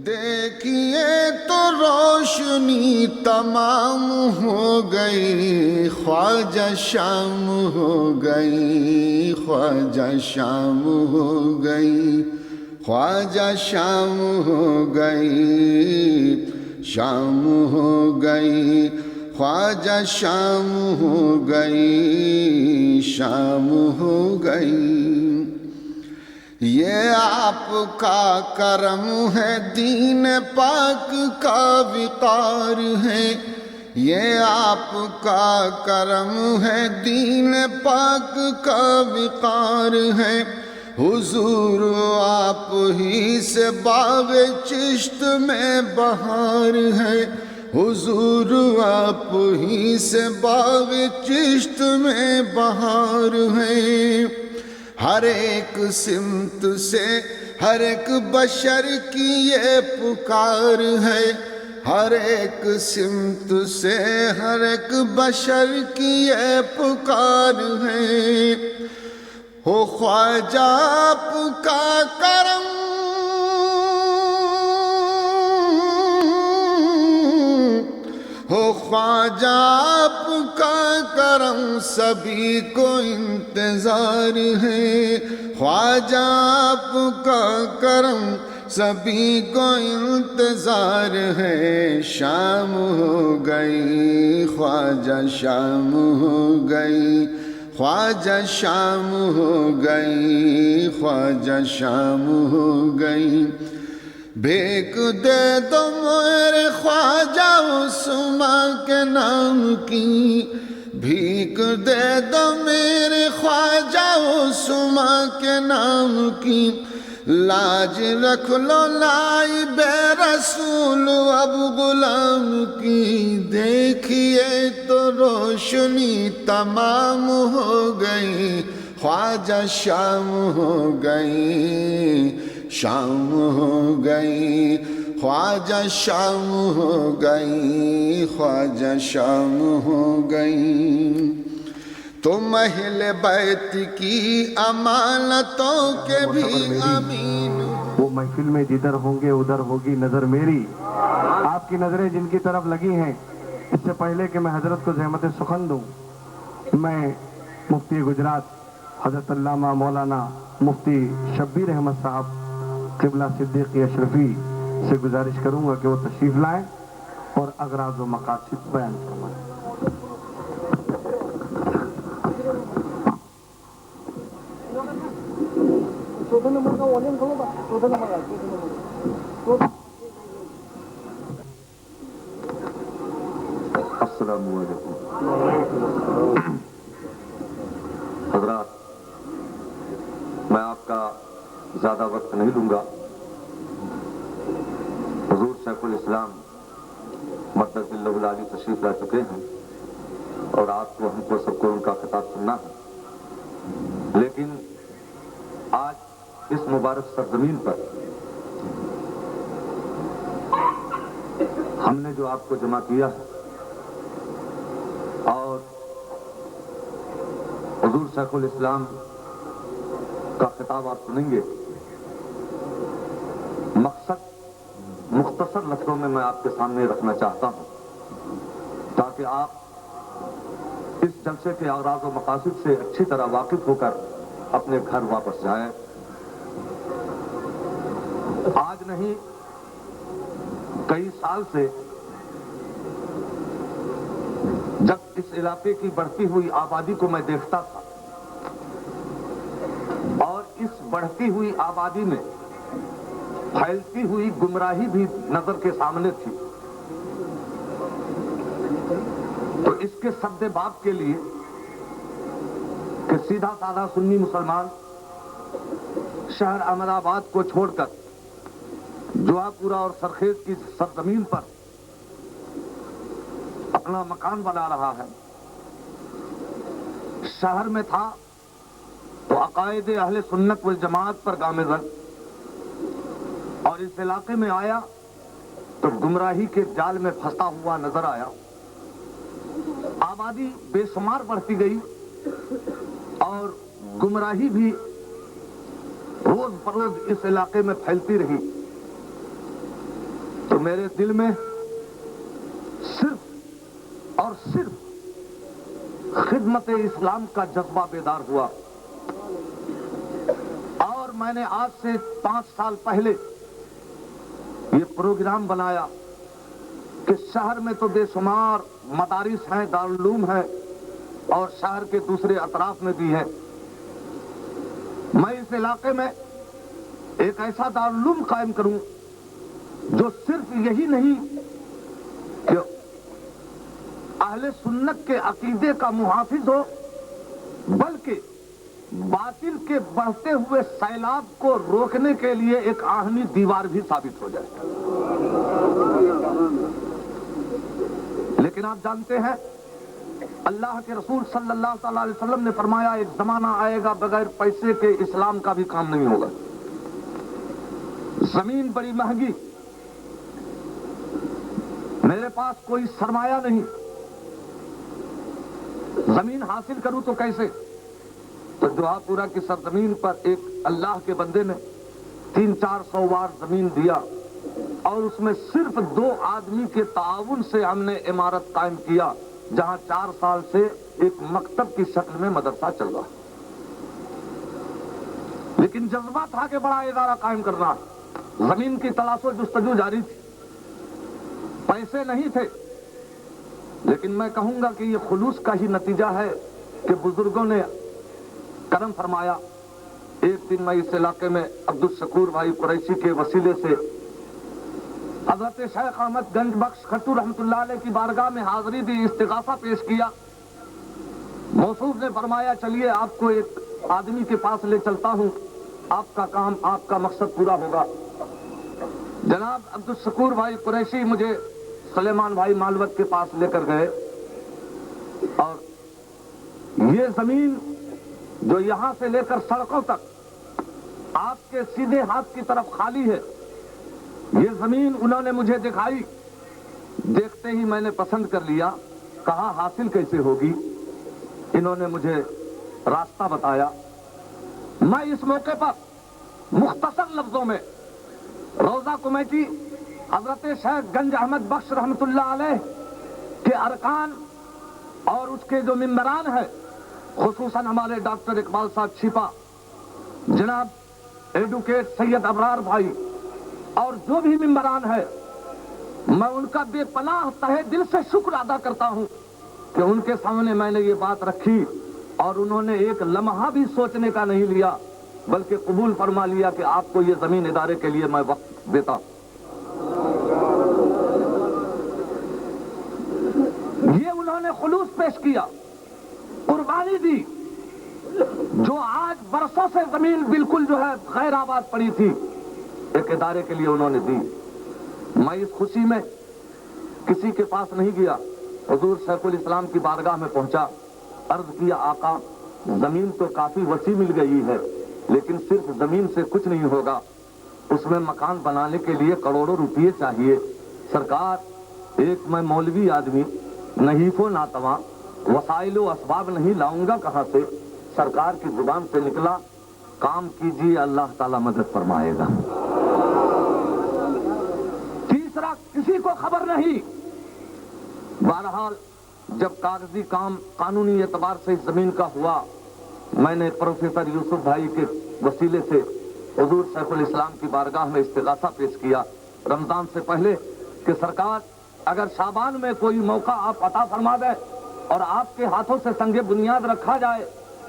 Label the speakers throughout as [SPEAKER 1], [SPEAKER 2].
[SPEAKER 1] دیکھیے تو روشنی تمام ہو گئی، خواجہ شام ہو گئی، خواجہ شام ہو گئی، خواجہ شام ہو گئی، شام ہو گئی، خواجہ شام ہو گئی، شام ہو گئی۔ یہ آپ کا کرم ہے، دین پاک کا وقار ہے، یہ آپ کا کرم ہے، دین پاک کا وقار ہے۔ حضور آپ ہی سے باغ چشت میں بہار ہے، حضور آپ ہی سے باغ چشت میں بہار ہے۔ ہر ایک سمت سے ہر ایک بشر کی یہ پکار ہے، ہر ایک سمت سے ہر ایک بشر کی یہ پکار ہے۔ ہو خواجہ آپ کا کرم، ہو خواجہ آپ کا کرم، سبھی کو انتظار ہے۔ خواجہ آپ کا کرم، سبھی کو انتظار ہے۔ شام ہو گئی، خواجہ شام ہو گئی، خواجہ شام ہو گئی، خواجہ شام ہو گئی۔ بھیک دے دو میرے خواجہ عثمان کے نام کی، بھیک دے دو میرے خواجہ عثمان کے نام کی۔ لاج رکھ لو نائب رسول اب غلام کی، دیکھیے تو روشنی تمام ہو گئی، خواجہ شام ہو گئی، شام ہو گئی، خواجہ شام ہو گئی، خواجہ شام ہو گئی۔ تم اہل بیت کی امانتوں کے بھی امین۔
[SPEAKER 2] وہ محفل میں جدھر ہوں گے ادھر ہوگی نظر میری، آپ کی نظریں جن کی طرف لگی ہیں۔ اس سے پہلے کہ میں حضرت کو زحمت سخن دوں، میں مفتی گجرات حضرت علامہ مولانا مفتی شبیر احمد صاحب قبلہ صدیقی اشرفی سے گزارش کروں گا کہ وہ تشریف لائیں اور اغراض و مقاصد بیان فرمائیں۔ السلام علیکم حضرات، میں آپ کا زیادہ وقت نہیں لوں گا۔ حضور شیخ الاسلام مدد اللہ العالی تشریف لا چکے ہیں اور آپ کو ہم کو سب کو ان کا خطاب سننا ہے، لیکن آج اس مبارک سرزمین پر ہم نے جو آپ کو جمع کیا ہے اور حضور شیخ الاسلام کا خطاب آپ سنیں گے، مقصد مختصر لفظوں میں آپ کے سامنے رکھنا چاہتا ہوں تاکہ آپ اس جلسے کے اغراض و مقاصد سے اچھی طرح واقف ہو کر اپنے گھر واپس جائیں۔ آج نہیں، کئی سال سے جب اس علاقے کی بڑھتی ہوئی آبادی کو میں دیکھتا تھا اور اس بڑھتی ہوئی آبادی میں پھیلتی ہوئی گمراہی بھی نظر کے سامنے تھی، تو اس کے سد باب کے لیے کہ سیدھا سادہ سنی مسلمان شہر احمد آباد کو چھوڑ کر جوا پورا اور سرخیز کی سرزمین پر اپنا مکان بنا رہا ہے۔ شہر میں تھا تو عقائد اہل سنت والجماعت پر گامزن، اور اس علاقے میں آیا تو گمراہی کے جال میں پھنسا ہوا نظر آیا۔ آبادی بے شمار بڑھتی گئی اور گمراہی بھی روز بروز اس علاقے میں پھیلتی رہی۔
[SPEAKER 3] تو میرے دل میں صرف اور صرف خدمت اسلام کا جذبہ بیدار ہوا، اور میں نے آج سے 5 سال پہلے یہ پروگرام بنایا کہ شہر میں تو بے شمار مدارس ہیں، دارالعلوم ہیں، اور شہر کے دوسرے اطراف میں بھی ہیں۔ میں اس علاقے میں ایک ایسا دارالعلوم قائم کروں جو صرف یہی نہیں کہ اہل سنت کے عقیدے کا محافظ ہو، بلکہ باطل کے بڑھتے ہوئے سیلاب کو روکنے کے لیے ایک آہنی دیوار بھی ثابت ہو جائے۔ لیکن آپ جانتے ہیں اللہ کے رسول صلی اللہ تعالی علیہ وسلم نے فرمایا ایک زمانہ آئے گا بغیر پیسے کے اسلام کا بھی کام نہیں ہوگا۔ زمین بڑی مہنگی، میرے پاس کوئی سرمایہ نہیں، زمین حاصل کروں تو کیسے؟ تو جوہا پورا کی سرزمین پر ایک اللہ کے بندے نے 300-400 وار زمین دیا، اور اس میں صرف 2 آدمی کے تعاون سے ہم نے عمارت قائم کیا، جہاں 4 سال سے ایک مکتب کی شکل میں مدرسہ چل رہا۔ لیکن جذبہ تھا کہ بڑا ادارہ قائم کرنا، زمین کی تلاش و جستجو جاری تھی، پیسے نہیں تھے۔ لیکن میں کہوں گا کہ یہ خلوص کا ہی نتیجہ ہے کہ بزرگوں نے کرم فرمایا۔ ایک دن میں اس علاقے میں عبدالشکور بھائی قریشی کے وسیلے سے حضرت شیخ احمد گنج بخش کھٹو رحمۃ اللہ علیہ کی بارگاہ میں حاضری دی، استغاثہ پیش کیا۔ موصوف نے فرمایا چلیے آپ کو ایک آدمی کے پاس لے چلتا ہوں، آپ کا کام، آپ کا مقصد پورا ہوگا۔ جناب عبدالشکور بھائی قریشی مجھے سلیمان بھائی مالوت کے پاس لے کر گئے، اور یہ زمین جو یہاں سے لے کر سڑکوں تک آپ کے سیدھے ہاتھ کی طرف خالی ہے، یہ زمین انہوں نے مجھے دکھائی۔ دیکھتے ہی میں نے پسند کر لیا، کہا حاصل کیسے ہوگی؟ انہوں نے مجھے راستہ بتایا۔ میں اس موقع پر مختصر لفظوں میں روضہ کمیٹی حضرت شیخ گنج احمد بخش رحمۃ اللہ علیہ کے ارکان اور اس کے جو ممبران ہیں، خصوصاً ہمارے ڈاکٹر اقبال صاحب چھپا، جناب ایڈوکیٹ سید ابرار بھائی، اور جو بھی ممبران ہیں، میں ان کا بے پناہ تہہ دل سے شکر ادا کرتا ہوں کہ ان کے سامنے میں نے یہ بات رکھی، اور انہوں نے ایک لمحہ بھی سوچنے کا نہیں لیا، بلکہ قبول فرما لیا کہ آپ کو یہ زمین ادارے کے لیے میں وقت دیتا ہوں۔ یہ انہوں نے خلوص پیش کیا، قربانی دی، جو آج برسوں سے زمین بالکل جو ہے غیر آباد پڑی تھی، ایک ادارے کے لیے انہوں نے دی۔ میں اس خوشی میں کسی کے پاس نہیں گیا، حضور شیخ الاسلام کی بارگاہ میں پہنچا، عرض کیا آقا زمین تو کافی وسیع مل گئی ہے، لیکن صرف زمین سے کچھ نہیں ہوگا، اس میں مکان بنانے کے لیے کروڑوں روپئے چاہیے۔ سرکار ایک میں مولوی آدمی، نحیف و ناتواں، وسائل و اسباب نہیں لاؤں گا کہاں سے؟ سرکار کی زبان سے نکلا کام کیجیے اللہ تعالی مدد فرمائے گا۔ تیسرا کسی کو خبر نہیں۔ بہرحال جب کاغذی کام قانونی اعتبار سے اس زمین کا ہوا، میں نے پروفیسر یوسف بھائی کے وسیلے سے حضور شیخ الاسلام کی بارگاہ میں استغاثہ پیش کیا رمضان سے پہلے کہ سرکار اگر شعبان میں کوئی موقع آپ عطا فرما دیں اور آپ کے ہاتھوں سے سنگ بنیاد رکھا جائے۔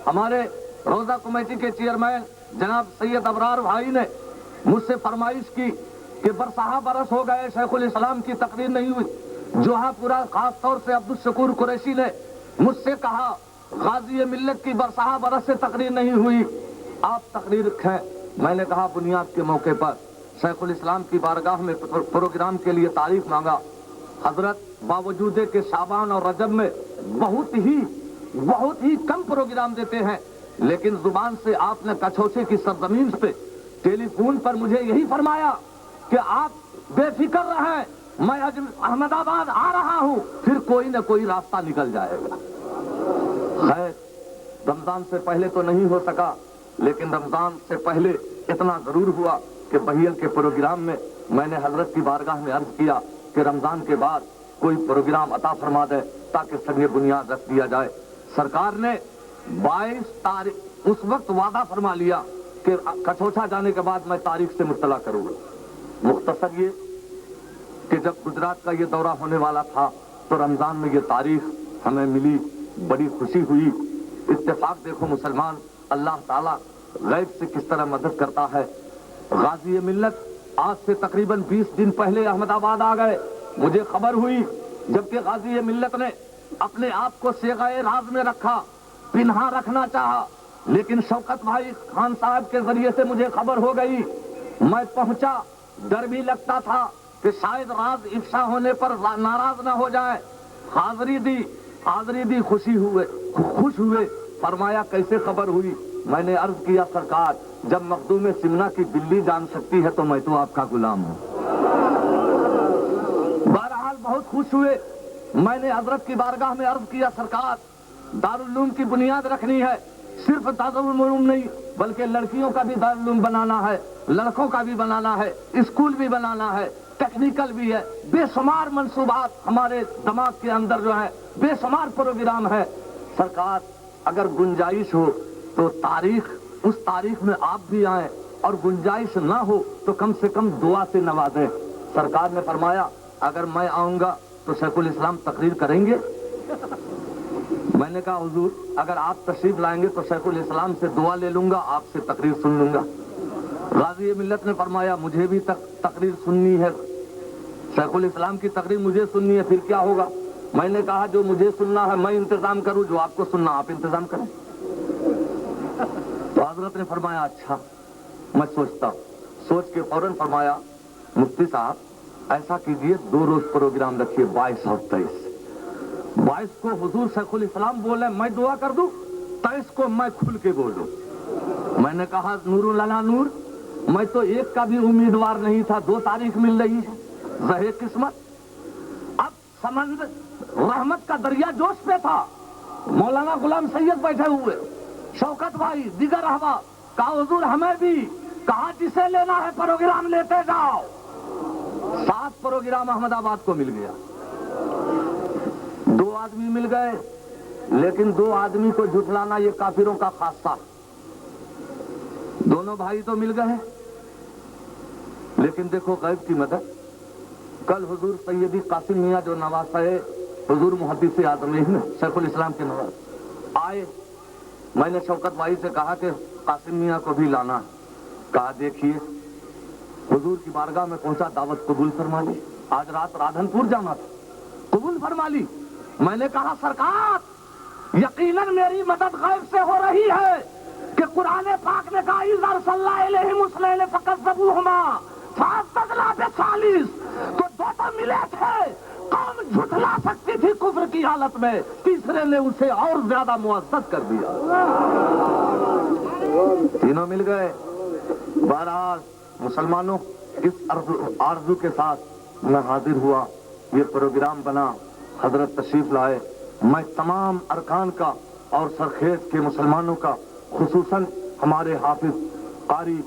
[SPEAKER 3] ہمارے روضہ کمیٹی کے چیئرمین جناب سید ابرار بھائی نے مجھ سے فرمائش کی کہ برسہ برس ہو گئے شیخ الاسلام کی تقریر نہیں ہوئی۔ جوہا پورا خاص طور سے عبدالشکور قریشی نے مجھ سے کہا غازی ملت کی برسہ برس سے تقریر نہیں ہوئی، آپ تقریر رکھیں۔ میں نے کہا بنیاد کے موقع پر شیخ الاسلام کی بارگاہ میں پروگرام کے لیے تعریف مانگا۔ حضرت باوجود کہ شعبان اور رجب میں بہت ہی کم پروگرام دیتے ہیں، لیکن زبان سے آپ نے کچھوچے کی سرزمین پہ ٹیلی فون پر مجھے یہی فرمایا کہ آپ بے فکر رہیں، میں احمد آباد آ رہا ہوں، پھر کوئی نہ کوئی راستہ نکل جائے گا۔ خیر رمضان سے پہلے تو نہیں ہو سکا، لیکن رمضان سے پہلے اتنا ضرور ہوا کہ بہیل کے پروگرام میں میں نے حضرت کی بارگاہ میں عرض کیا کہ رمضان کے بعد کوئی پروگرام عطا فرما دے تاکہ سنگ بنیاد رکھ دیا جائے۔ سرکار نے 22 تاریخ اس وقت وعدہ فرما لیا کہ کٹھوٹا جانے کے بعد میں تاریخ سے مطلع کروں گا۔ مختصر یہ کہ جب گجرات کا یہ دورہ ہونے والا تھا تو رمضان میں یہ تاریخ ہمیں ملی، بڑی خوشی ہوئی۔ اتفاق دیکھو مسلمان، اللہ تعالیٰ غیب سے کس طرح مدد کرتا ہے۔ غازی ملت آج سے تقریباً 20 دن پہلے احمد آباد آ گئے۔ مجھے خبر ہوئی جبکہ غازی ملت نے اپنے آپ کو صیغہ راز میں رکھا، پنہا رکھنا چاہا، لیکن شوکت بھائی خان صاحب کے ذریعے سے مجھے خبر ہو گئی۔ میں پہنچا، ڈر بھی لگتا تھا کہ شاید راز افشا ہونے پر ناراض نہ ہو جائے۔ حاضری دی، خوش ہوئے۔ فرمایا کیسے خبر ہوئی؟ میں نے عرض کیا سرکار جب مخدوم سمنا کی بلی جان سکتی ہے تو میں تو آپ کا غلام ہوں۔ بہرحال بہت خوش ہوئے۔ میں نے حضرت کی بارگاہ میں عرض کیا سرکار دارالعلوم کی بنیاد رکھنی ہے، صرف دارالعلوم نہیں بلکہ لڑکیوں کا بھی دارالعلوم بنانا ہے، لڑکوں کا بھی بنانا ہے، اسکول بھی بنانا ہے، ٹیکنیکل بھی ہے، بے شمار منصوبات ہمارے دماغ کے اندر جو ہے، بے شمار پروگرام ہے۔ سرکار اگر گنجائش ہو تو اس تاریخ میں آپ بھی آئیں، اور گنجائش نہ ہو تو کم سے کم دعا سے نوازیں۔ سرکار نے فرمایا اگر میں آؤں گا تو شیخ الاسلام تقریر کریں گے؟ میں نے کہا حضور اگر آپ تشریف لائیں گے تو شیخ الاسلام سے دعا لے لوں گا، آپ سے تقریر سن لوں گا۔ غازی ملت نے فرمایا مجھے بھی تقریر سننی ہے، شیخ الاسلام کی تقریر مجھے سننی ہے، پھر کیا ہوگا؟ میں نے کہا جو مجھے سننا ہے میں انتظام کروں، جو آپ کو سننا آپ انتظام کریں۔ تو حضرت نے فرمایا اچھا میں سوچتا ہوں۔ سوچ کے فوراً فرمایا مفتی صاحب ایسا کیجئے 2 روز پروگرام رکھیے، 22 اور 23۔ 22 کو حضور شیخ الاسلام بولے میں دعا کر دوں، 23 کو میں کھل کے بولوں۔ میں نے کہا نور لنا نور، میں تو ایک کا بھی امیدوار نہیں تھا، 2 تاریخ مل رہی ہے، رہے قسمت۔ اب سمندر رحمت کا دریا جوش پہ تھا، مولانا غلام سید بیٹھے ہوئے، شوکت بھائی، دیگر احباب، کہا حضور ہمیں بھی، کہا جسے لینا ہے پروگرام لیتے جاؤ۔ 7 پروگرام احمد آباد کو مل گیا۔ 2 آدمی مل گئے، لیکن 2 آدمی کو جھٹلانا یہ کافروں کا خاصہ۔ دونوں بھائی تو مل گئے، لیکن دیکھو غیب کی مدد۔ کل حضور سیدی قاسم میاں جو نواسہ حضور محدث اعظم شیخ الاسلام کے نواز آئے، میں نے شوکت بھائی سے کہا کہ قاسم میاں کو بھی لانا۔ کہا دیکھیے حضور کی بارگاہ میں پہنچا، دعوت قبول فرما لی، آج رات رادھن پور جانا تھا، قبول فرما لی۔ میں نے کہا سرکار یقیناً میری مدد غیب سے ہو رہی ہے کہ قرآن پاک نے کہا اِذْ أَرْسَلْنَا إِلَيْهِمُ اثْنَيْنِ فَكَذَّبُوهُمَا فَأَزْدَدْنَا بِالثَّالِثِ، تو 2 تو ملے تھے، قوم جھٹلا سکتی تھی کفر کی حالت میں، تیسرے نے اسے اور زیادہ معزز کر دیا۔ تینوں مل گئے۔ بہرحال مسلمانوں اس آرزو کے ساتھ میں حاضر ہوا، یہ پروگرام بنا، حضرت تشریف لائے۔ میں تمام ارکان کا اور سرخیز کے مسلمانوں کا، خصوصاً ہمارے حافظ قاری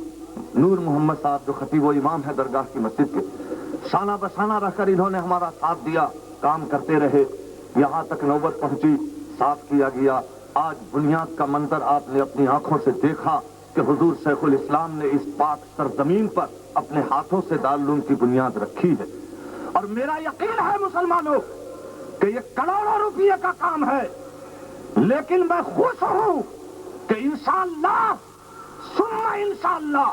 [SPEAKER 3] نور محمد صاحب جو خطیب و امام ہے درگاہ کی مسجد کے، شانہ بشانہ رہ کر انہوں نے ہمارا ساتھ دیا، کام کرتے رہے، یہاں تک نوبت پہنچی، صاف کیا گیا۔ آج بنیاد کا منظر آپ نے اپنی آنکھوں سے دیکھا کہ حضور شیخ الاسلام نے اس پاک سرزمین پر اپنے ہاتھوں سے دارالعلوم کی بنیاد رکھی ہے۔ اور میرا یقین ہے مسلمانوں کہ یہ کروڑوں روپیے کا کام ہے، لیکن میں خوش ہوں کہ انشاءاللہ ثم انشاءاللہ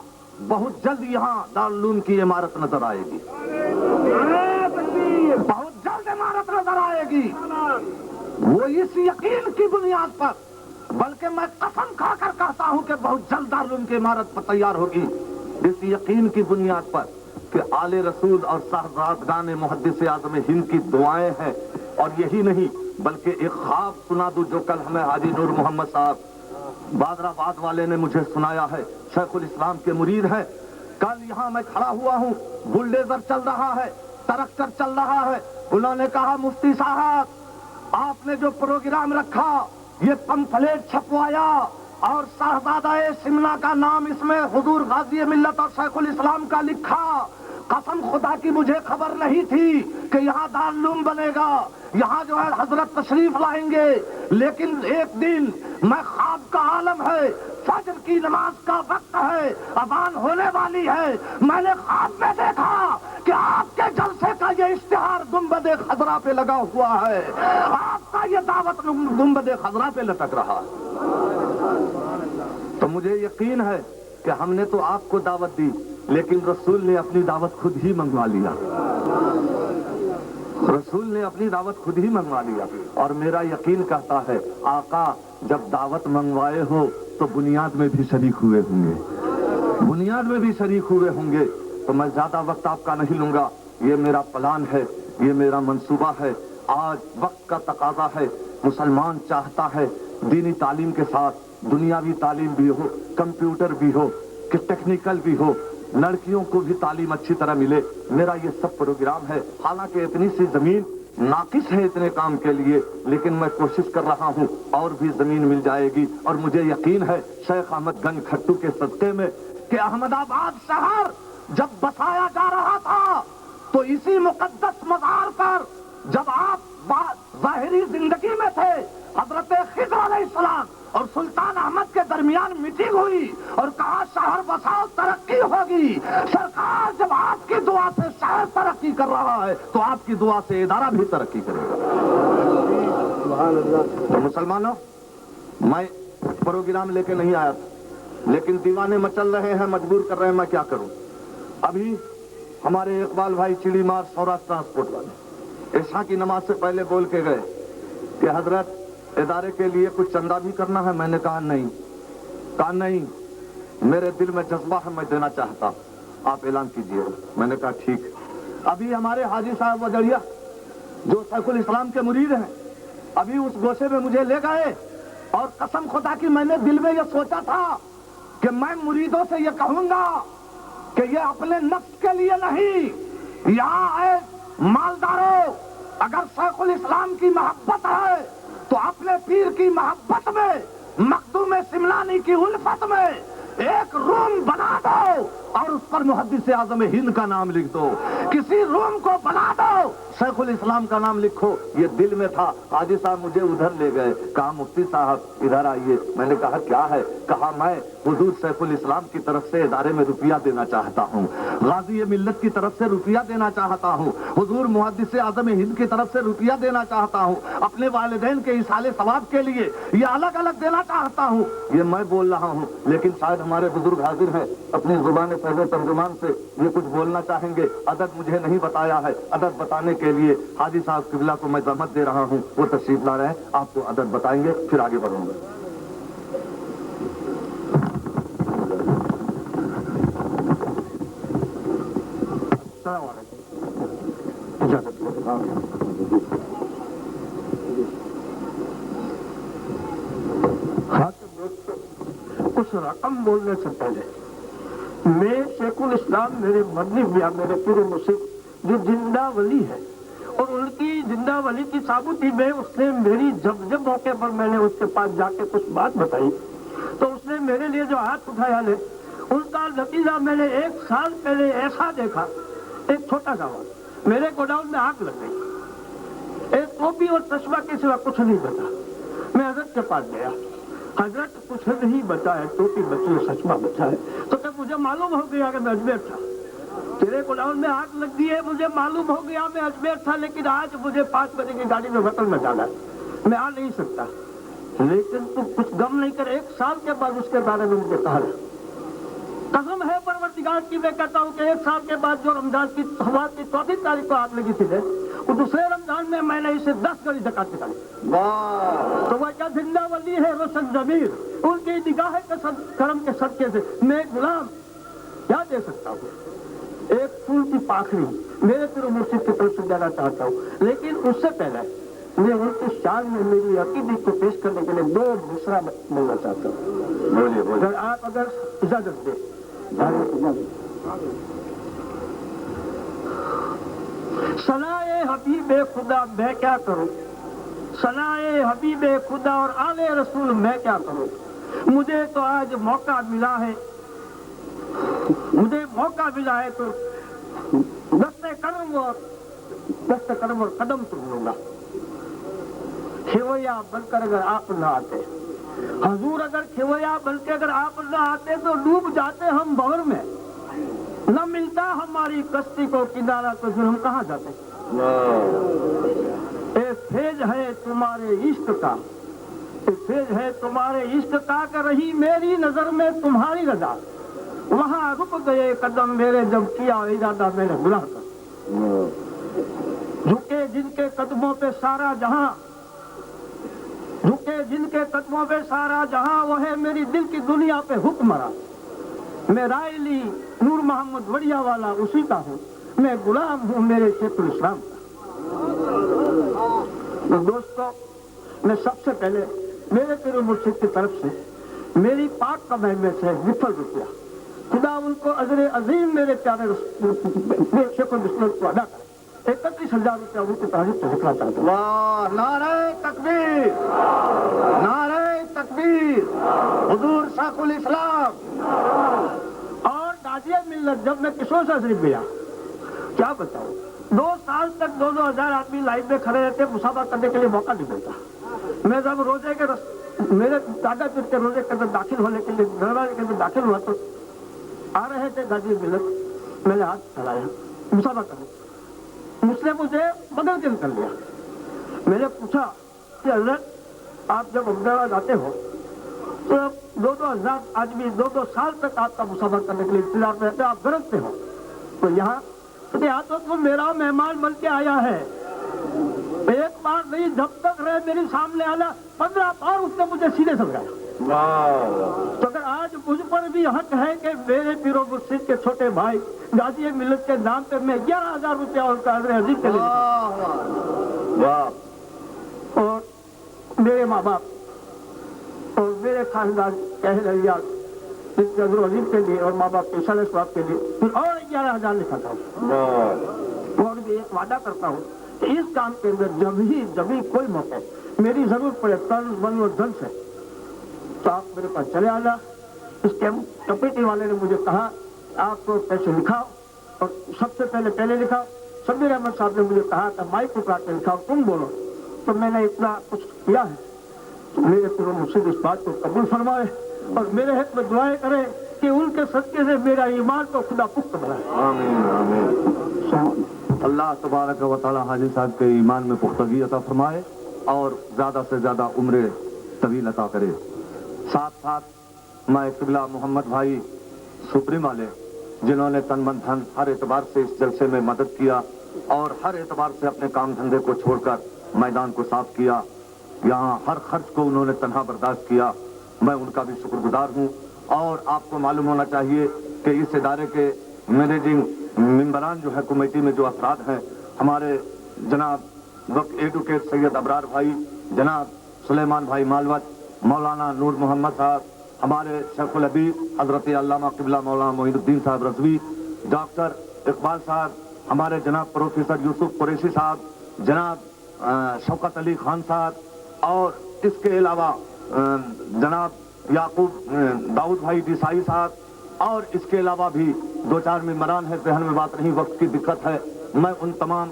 [SPEAKER 3] بہت جلد یہاں دارالعلوم کی عمارت نظر آئے گی، بہت جلد عمارت نظر آئے گی۔ وہ اس یقین کی بنیاد پر، بلکہ میں قسم کھا کر کہتا ہوں کہ بہت جلد دارالعلوم کی عمارت پر تیار ہوگی، اس یقین کی بنیاد پر کہ آل رسول اور صاحبزادگان محدث اعظم ہند کی دعائیں ہیں۔ اور یہی نہیں بلکہ ایک خواب سنا دوں جو کل ہمیں حاجی نور محمد صاحب بادرآباد والے نے مجھے سنایا ہے، شیخ الاسلام کے مرید ہیں۔ کل یہاں میں کھڑا ہوا ہوں، بلڈیزر چل رہا ہے، ٹرکٹر چل رہا ہے، انہوں نے کہا مفتی صاحب آپ نے جو پروگرام رکھا، یہ پمفلیٹ چھپوایا اور شہزادہ سمنا کا نام اس میں حضور غازی ملت اور شیخ الاسلام کا لکھا، قسم خدا کی مجھے خبر نہیں تھی کہ یہاں دارالعلوم بنے گا، یہاں جو ہے حضرت تشریف لائیں گے، لیکن ایک دن میں خواب کا عالم ہے، فجر کی نماز کا وقت ہے، اذان ہونے والی ہے، میں نے خواب میں دیکھا کہ آپ کے جلسے کا یہ اشتہار گنبد خضرا پہ لگا ہوا ہے، آپ کا یہ دعوت گنبد خضرا پہ لٹک رہا ہے۔ تو مجھے یقین ہے کہ ہم نے تو آپ کو دعوت دی، لیکن رسول نے اپنی دعوت خود ہی منگوا لیا، رسول نے اپنی دعوت خود ہی منگوا لیا۔ اور میرا یقین کہتا ہے آقا جب دعوت منگوائے ہو تو بنیاد میں بھی شریک ہوئے ہوں گے، بنیاد میں بھی شریک ہوئے ہوں گے۔ تو میں زیادہ وقت آپ کا نہیں لوں گا، یہ میرا پلان ہے، یہ میرا منصوبہ ہے۔ آج وقت کا تقاضا ہے، مسلمان چاہتا ہے دینی تعلیم کے ساتھ دنیاوی تعلیم بھی ہو، کمپیوٹر بھی ہو، کہ ٹیکنیکل بھی ہو، لڑکیوں کو بھی تعلیم اچھی طرح ملے۔ میرا یہ سب پروگرام ہے، حالانکہ اتنی سی زمین ناقص ہے اتنے کام کے لیے، لیکن میں کوشش کر رہا ہوں اور بھی زمین مل جائے گی۔ اور مجھے یقین ہے شیخ احمد گنج کھٹو کے صدقے میں کہ احمد آباد شہر جب بسایا جا رہا تھا تو اسی مقدس مزار پر جب آپ ظاہری زندگی میں تھے، حضرت خضر علیہ السلام اور سلطان احمد کے درمیان میٹنگ ہوئی اور کہا شہر بساؤ ترقی ہوگی۔ سرکار جب آپ کی دعا سے شہر ترقی کر رہا ہے تو آپ کی دعا سے ادارہ بھی ترقی کرے گا۔ تو مسلمانوں، میں پروگرام لے کے نہیں آیا تھا، لیکن دیوانے مچل رہے ہیں، مجبور کر رہے ہیں، میں کیا کروں۔ ابھی ہمارے اقبال بھائی چڑی مار سوراشٹر ٹرانسپورٹ والے عشاء کی نماز سے پہلے بول کے گئے کہ حضرت ادارے کے لیے کچھ چندہ بھی کرنا ہے۔ میں نے کہا نہیں، میرے دل میں جذبہ ہے، میں دینا چاہتا، آپ اعلان کیجئے۔ میں نے کہا ٹھیک۔ ابھی ہمارے حاجی صاحب وجڑیا جو شیخ الاسلام کے مرید ہیں، ابھی اس گوشے میں مجھے لے گئے، اور قسم خدا کی میں نے دل میں یہ سوچا تھا کہ میں مریدوں سے یہ کہوں گا کہ یہ اپنے نفس کے لیے نہیں، یہاں اے مالداروں، اگر شیخ الاسلام کی محبت ہے تو اپنے پیر کی محبت میں، مخدوم سملانی کی الفت میں ایک روم بنا دو اور اس پر محدث اعظم ہند کا نام لکھ دو، کسی روم کو بنا دو شیخ الاسلام کا نام لکھو۔ یہ دل میں تھا۔ حاجی صاحب مجھے ادھر لے گئے، کہا مفتی صاحب ادھر آئیے۔ میں نے کہا کیا ہے؟ کہا میں حضور شیخ الاسلام کی طرف سے ادارے میں روپیہ دینا چاہتا ہوں، غازی ملت کی طرف سے روپیہ دینا چاہتا ہوں، حضور محدث اعظم ہند کی طرف سے روپیہ دینا چاہتا ہوں، اپنے والدین کے ایصال ثواب کے لیے یہ الگ الگ دینا چاہتا ہوں۔ یہ میں بول رہا ہوں، لیکن شاید ہمارے بزرگ حاضر ہیں، اپنی زبان پہلے ترجمان سے یہ کچھ بولنا چاہیں گے۔ عدد مجھے نہیں بتایا ہے، عدد بتانے کے لیے حاجی صاحب قبلہ کو میں زحمت دے رہا ہوں، وہ تشریف لا رہے ہیں، آپ کو عدد بتائیں گے، پھر آگے بڑھوں گا۔ السلام علیکم، اجازت
[SPEAKER 4] کچھ رقم بولنے سے پہلے میں شیخ الاسلام میرے مدنی یا میرے پیر مرشد جو زندہ ولی ہے، اور ان کی زندہ ولی کی ثابتی میں اس نے میری جب موقع پر میں نے اس کے پاس جا کے کچھ بات بتائی تو اس نے میرے لیے جو ہاتھ اٹھایا ہے ان کا نتیجہ میں نے 1 سال پہلے ایسا دیکھا۔ ایک چھوٹا سا بات، میرے گوڈاؤن میں آگ لگ گئی، ایک ٹوپی اور چشمہ کے سوا کچھ نہیں بتا۔ میں حضرت کے پاس گیا، حضرت کچھ نہیں بتا ہے، ٹوپی بچی ہے، چشمہ بچا ہے۔ تو کہ مجھے معلوم ہو گیا کہ میں اجمیر تھا، تیرے گوڈاؤن میں آگ لگ گئی ہے، مجھے معلوم ہو گیا میں اجمیر تھا، لیکن آج مجھے 5 بجے کی گاڑی میں وطن میں جانا ہے، میں آ نہیں سکتا۔ لیکن تو کچھ غم نہیں کر، 1 سال کے بعد اس کے بارے میں مجھے کہا، قسم ہے پروردگار کی میں کہتا ہوں کہ 1 سال کے بعد جو رمضان کی 24 تاریخ کو آگ لگی تھی وہ دوسرے رمضان میں نے اسے 10 گڑی زکات نکالی۔ تو وہ کیا زندہ ولی ہے روشن ضمیر، ان کی نگاہ کے کرم کے صدقے سے میں غلام کیا دے سکتا ہوں؟ ایک پھول کی پاکھڑی میرے پیر مرشد کی طرف سے دینا چاہتا ہوں، لیکن اس سے پہلے میں ان کی شان میں میری عقیدت کو پیش کرنے کے لیے 2 مصرع بولنا چاہتا ہوں، اگر آپ اجازت دیں۔ ثنائے حبیب خدا میں کیا کروں، ثنائے حبیب خدا اور آل رسول میں کیا کروں، مجھے تو آج موقع ملا ہے، تو قدم اور دست قدم اور قدم تم لوں گا. کھویا بن کر اگر آپ نہ آتے حضور, اگر کھویا بن کے اگر آپ نہ آتے تو ڈوب جاتے ہم بھور میں, نہ ملتا ہماری کشتی کو کنارہ, تو پھر ہم کہاں جاتے. اے فیض ہے تمہارے عشق کا, اے فیض ہے تمہارے عشق کا کہ رہی میری نظر میں تمہاری رضا, وہاں رک گئے قدم میرے جب کیا ارادہ میں نے گناہ کا. جھکے جن کے قدموں پہ سارا جہاں, جھکے جن کے قدموں پہ سارا جہاں, وہ ہے میری دل کی دنیا پہ حکمراں. میں رائے لی نور محمد وڑیا والا اسی کا ہوں, میں غلام ہوں میرے شیخ الاسلام کا. دوستو, میں سب سے پہلے میرے پیر مرشد کی طرف سے میری پاک کمائی میں سے وفل روپیہ خدا ان کو اجر عظیم میرے پیارے شیخ الاسلام کو ادا کرے. 31,000 روپیہ ان کی تعریف سے لکھنا چاہتا ہوں.
[SPEAKER 3] واہ, نعرہ تکبیر, نعرہ تکبیر, حضور شیخ الاسلام.
[SPEAKER 4] اور غازیہ ملت جب میں کشور سے شریف گیا, کیا بتاؤں, 2 سال تک 2,000 آدمی لائن میں کھڑے رہتے, مسافہ کرنے کے لیے موقع نہیں ملتا. میں جب روزے کے میرے دادا پیر کے روزے کے اندر داخل ہونے کے لیے دروازے کے اندر داخل ہوا تو آ رہے تھے غازی ملت, میں نے ہاتھ پھیلایا مسافہ کرنے, اس نے مجھے بدل کے کر لیا. میں نے پوچھا کہ حضرت آپ جب احمدآباد آتے ہو تو 2,000 آدمی 2 سال تک آپ کا مسافر کرنے کے لیے انتظار میں رہتے, آپ گرجتے ہو, تو یہاں تو میرا مہمان بن کے آیا ہے. ایک بار نہیں, جب تک رہے میرے سامنے آنا 15 بار اس نے مجھے سیدھے سمجھایا. تو اگر آج مجھ پر بھی حق ہے کہ میرے پیر و مرشد کے چھوٹے بھائی غازی ملت کے نام پہ میں 11,000 روپیہ ان کا اجر عظیم کے لیے, اور میرے ماں باپ اور میرے خاندان کہہ رہی اس کے اجر عظیم کے لیے اور ماں باپ کے شان ثواب کے لیے پھر اور 11,000 لکھاتا ہوں. اور بھی ایک وعدہ کرتا ہوں کہ اس کام کے اندر جب ہی کوئی موقع میری ضرورت پڑے تن من اور دھن سے تو آپ میرے پاس چلے آنا. اس کمیٹی والے نے مجھے کہا آپ کو پیسے لکھاؤ, اور سب سے پہلے لکھاؤ. شبیر احمد صاحب نے مجھے کہا کہ مائک کو کاٹ کے لکھاؤ, تم بولو. تو میں نے اتنا کچھ کیا ہے, تو میرے پیر مرشد اس بات کو قبول فرمائے اور میرے حق میں دعائیں کرے کہ ان کے صدقے سے میرا ایمان کو خدا پخت بنائے.
[SPEAKER 3] آمین آمین. اللہ تبارک و تعالی حاجی صاحب کے ایمان میں پختگی عطا فرمائے اور زیادہ سے زیادہ عمر طویل عطا کرے. ساتھ ساتھ میں قبلہ محمد بھائی سپریم والے جنہوں نے تن من دھن ہر اعتبار سے اس جلسے میں مدد کیا اور ہر اعتبار سے اپنے کام دھندے کو چھوڑ کر میدان کو صاف کیا, یہاں ہر خرچ کو انہوں نے تنہا برداشت کیا, میں ان کا بھی شکر گزار ہوں. اور آپ کو معلوم ہونا چاہیے کہ اس ادارے کے مینیجنگ ممبران جو ہے کمیٹی میں جو افراد ہیں, ہمارے جناب ایڈوکیٹ سید ابرار بھائی, جناب سلیمان بھائی مالوت, مولانا نور محمد صاحب, ہمارے شیخ الحدیث حضرت علامہ قبلہ مولانا معین الدین صاحب رضوی, ڈاکٹر اقبال صاحب, ہمارے جناب پروفیسر یوسف قریشی صاحب, جناب شوکت علی خان صاحب, اور اس کے علاوہ جناب یعقوب داؤد بھائی دیسائی صاحب, اور اس کے علاوہ بھی 2-4 ممبران ہیں, ذہن میں بات نہیں, وقت کی دقت ہے. میں ان تمام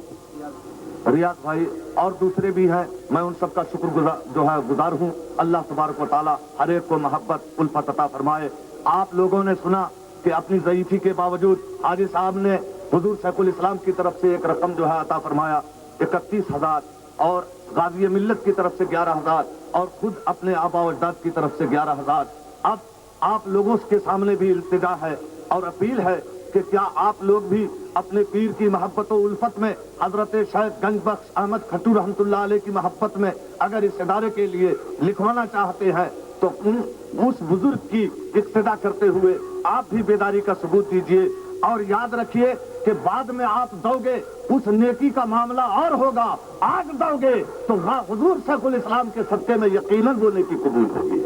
[SPEAKER 3] ریاض بھائی اور دوسرے بھی ہیں, میں ان سب کا شکر گزار ہوں. اللہ تبارک و تعالی ہر ایک کو محبت الفت عطا فرمائے. آپ لوگوں نے سنا کہ اپنی ضعیفی کے باوجود حاجی صاحب نے حضور شیخ الاسلام کی طرف سے ایک رقم جو ہے عطا فرمایا 31,000, اور غازی ملت کی طرف سے 11,000, اور خود اپنے آبا و اجداد کی طرف سے 11,000. اب آپ لوگوں کے سامنے بھی التجا ہے اور اپیل ہے کہ کیا آپ لوگ بھی اپنے پیر کی محبت و الفت میں, حضرت شیخ گنج بخش احمد کھٹو رحمۃ اللہ علیہ کی محبت میں اگر اس ادارے کے لیے لکھوانا چاہتے ہیں تو اس بزرگ کی اقتدا کرتے ہوئے آپ بھی بیداری کا ثبوت دیجیے. اور یاد رکھیے کہ بعد میں آپ دو گے اس نیکی کا معاملہ اور ہوگا, آج دو گے تو حضور شیخ الاسلام کے صدقے میں یقیناً وہ نیکی قبول ہوگی,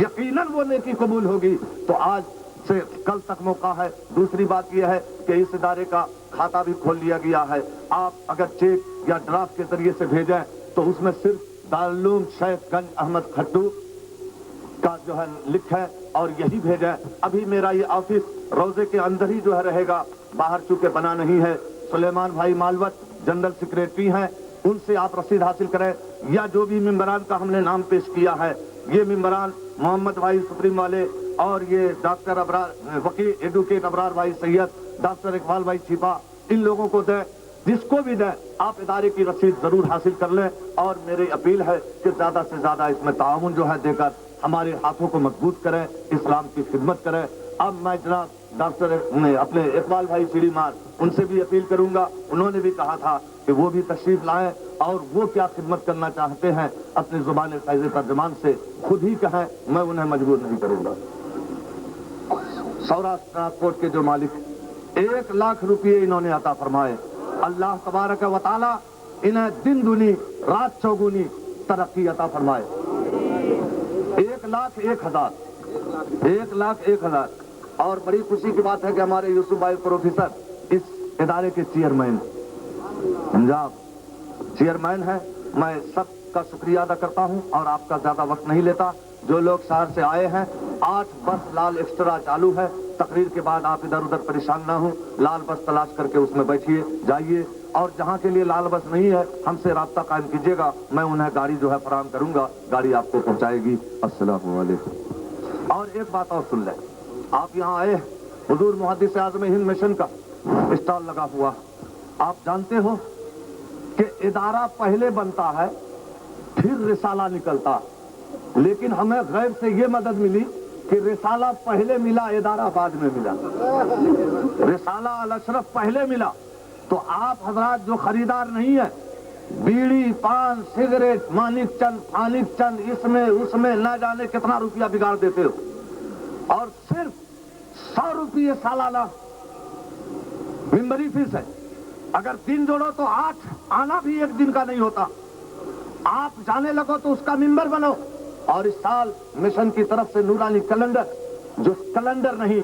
[SPEAKER 3] یقیناً وہ نیکی قبول ہوگی. تو آج سے کل تک موقع ہے. دوسری بات یہ ہے کہ اس ادارے کا کھاتہ بھی کھول لیا گیا ہے. آپ اگر چیک یا ڈرافٹ کے ذریعے سے بھیجیں تو اس میں صرف دارالعلوم شیخ گنج احمد کھٹو کا جو ہے لکھیں اور یہی بھیجیں. ابھی میرا یہ آفس روزے کے اندر ہی جو ہے رہے گا, باہر چونکہ بنا نہیں ہے, سلیمان بھائی مالوت جنرل سیکریٹری ہیں، ان سے آپ رسید حاصل کریں، یا جو بھی ممبران کا ہم نے نام پیش کیا ہے، یہ ممبران محمد بھائی سپریم والے اور یہ ڈاکٹر ابرار وکیل ایڈوکیٹ ابرار بھائی سید، ڈاکٹر اقبال بھائی چھپا، ان لوگوں کو دیں، جس کو بھی دیں آپ ادارے کی رسید ضرور حاصل کر لیں، اور میری اپیل ہے کہ زیادہ سے زیادہ اس میں تعاون جو ہے دے کر ہمارے ہاتھوں کو مضبوط کریں، اسلام کی خدمت کریں۔ اب میں جناب ڈاکٹر اپنے اقبال بھائی سیڑھی مار ان سے بھی اپیل کروں گا، انہوں نے بھی کہا تھا کہ وہ بھی تشریف لائیں اور وہ کیا خدمت کرنا چاہتے ہیں اپنی زبان فیض ترجمان سے خود ہی کہیں، میں انہیں مجبور نہیں کروں گا۔ سوراشٹر ٹرانسپورٹ کے جو مالک 1 لاکھ روپئے انہوں نے عطا فرمائے، اللہ تبارک و تعالی انہیں دن دنی رات چوگنی ترقی عطا فرمائے۔ 1,01,000 اور بڑی خوشی کی بات ہے کہ ہمارے یوسف بھائی پروفیسر اس ادارے کے چیئرمین پنجاب چیئرمین ہے۔ میں سب کا شکریہ ادا کرتا ہوں اور آپ کا زیادہ وقت نہیں لیتا۔ جو لوگ شہر سے آئے ہیں 8 بس لال ایکسٹرا چالو ہے، تقریر کے بعد آپ ادھر ادھر پریشان نہ ہوں، لال بس تلاش کر کے اس میں بیٹھیے جائیے، اور جہاں کے لیے لال بس نہیں ہے ہم سے رابطہ قائم کیجیے گا، میں انہیں گاڑی جو ہے فراہم کروں گا، گاڑی آپ کو پہنچائے گی۔ السلام علیکم۔ اور ایک بات اور سن لیں، آپ یہاں آئے، حضور محدث اعظم ہند مشن کا اسٹال لگا ہوا، آپ جانتے ہو کہ ادارہ پہلے بنتا ہے پھر رسالہ نکلتا، لیکن ہمیں غیب سے یہ مدد ملی کہ رسالہ پہلے ملا، ادارہ بعد میں ملا۔ رسالہ الاشرف پہلے ملا، تو آپ حضرات جو خریدار نہیں ہیں، بیڑی پان سگریٹ مانک چند فانک چند اس میں نہ جانے کتنا روپیہ بگاڑ دیتے ہو، اور صرف 100 روپیے سالانہ ممبری فیس ہے۔ اگر دن جوڑو تو 8 آنا بھی ایک دن کا نہیں ہوتا، آپ جانے لگو تو اس کا ممبر بنو۔ اور اس سال مشن کی طرف سے نورانی کیلنڈر، جو کیلنڈر نہیں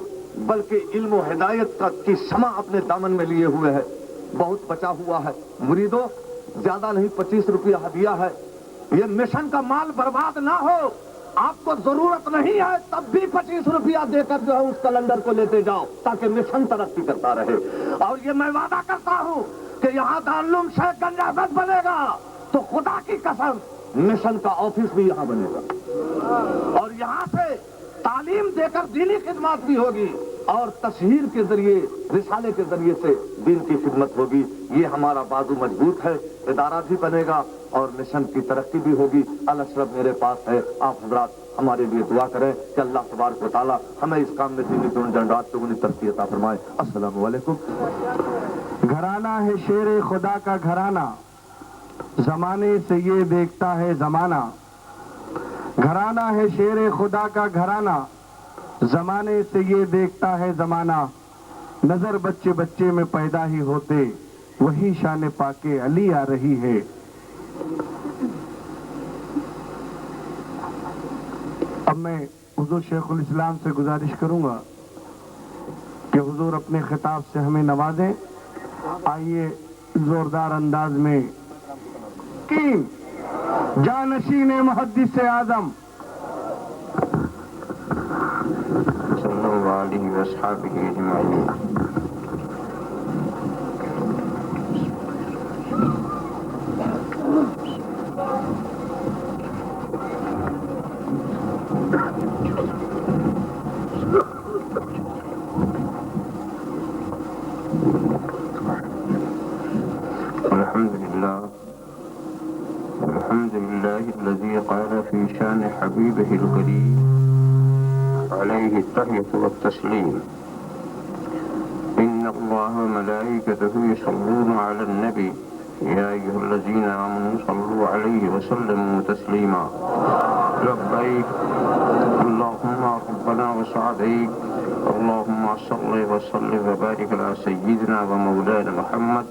[SPEAKER 3] بلکہ علم و ہدایت کی شمع اپنے دامن میں لیے ہوئے ہے، بہت بچا ہوا ہے۔ مریدوں زیادہ نہیں 25 روپیہ ہدیہ ہے، یہ مشن کا مال برباد نہ ہو، آپ کو ضرورت نہیں ہے تب بھی 25 روپیہ دے کر جو ہے اس کیلنڈر کو لیتے جاؤ تاکہ مشن ترقی کرتا رہے۔ اور یہ میں وعدہ کرتا ہوں کہ یہاں دارالعلوم شیخ گنج احمد بنے گا تو خدا کی قسم مشن کا آفس بھی یہاں بنے گا، اور یہاں سے تعلیم دے کر دینی خدمات بھی ہوگی، اور تشہیر کے ذریعے رسالے کے ذریعے سے دین کی خدمت ہوگی۔ یہ ہمارا بازو مضبوط ہے، ادارہ بھی بنے گا اور مشن کی ترقی بھی ہوگی۔ الاشرف میرے پاس ہے، آپ حضرات ہمارے لیے دعا کریں کہ اللہ تبارک و تعالی ہمیں اس کام میں دینی جنڈات چگنی ترقی عطا فرمائے۔ السلام علیکم۔
[SPEAKER 2] گھرانہ ہے شیر خدا کا گھرانہ، زمانے سے یہ دیکھتا ہے زمانہ۔ گھرانہ ہے شیر خدا کا گھرانہ، زمانے سے یہ دیکھتا ہے زمانہ۔ نظر بچے بچے میں پیدا ہی ہوتے، وہی شان پاک علی آ رہی ہے۔ اب میں حضور شیخ الاسلام سے گزارش کروں گا کہ حضور اپنے خطاب سے ہمیں نوازیں۔ آئیے زوردار انداز میں کی جانشین محدث اعظم
[SPEAKER 5] صلی اللہ علیہ وصحبہ اجمعین۔ الحمد لله الذي قال في شان حبيبه الكريم عليه التحية والتسليم: إن الله وملائكته يصلون على النبي يا أيها الذين آمنوا صلوا عليه وسلموا تسليما. لبيك اللهم ربنا وسعديك، اللهم صل وسلم وبارك على سيدنا ومولانا محمد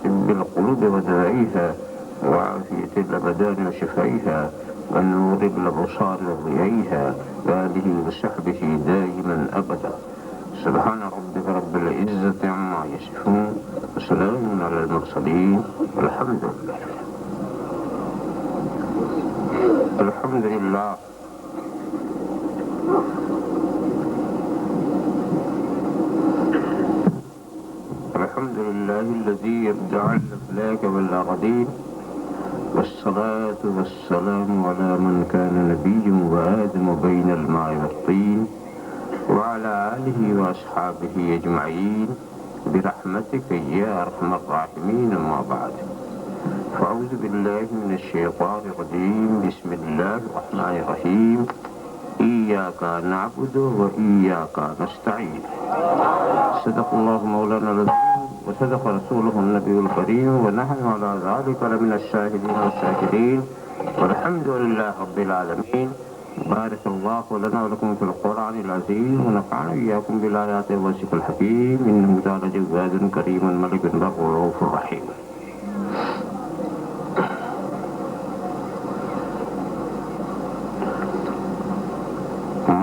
[SPEAKER 5] طب القلوب ودوائها وعافية الأبدان وشفائها والنور الأبصار وضيائها وآله وصحبه دائما أبدا. سبحان ربك رب العزة عما يصفون وسلام على المرسلين والحمد لله. الحمد لله. الحمد لله الذي ابدع الأفلاك والأقدير والصلاة والسلام على من كان نبي وآدم بين الماء والطين وعلى آله وأصحابه أجمعين برحمتك يا أرحم الراحمين. أما بعد فأعوذ بالله من الشيطان الرجيم. بسم الله الرحمن الرحيم. إياك نعبد وإياك نستعين. صدق الله مولانا العظيم وصدق رسوله النبي الكريم ونحن على ذلك لمن الشاهدين والشاكرين والحمد لله رب العالمين. بارك الله لنا ولكم في القرآن العظيم ونفعنا إياكم بالآيات والذكر الحكيم إنه تعالى جواد كريم ملك بر رؤوف رحيم.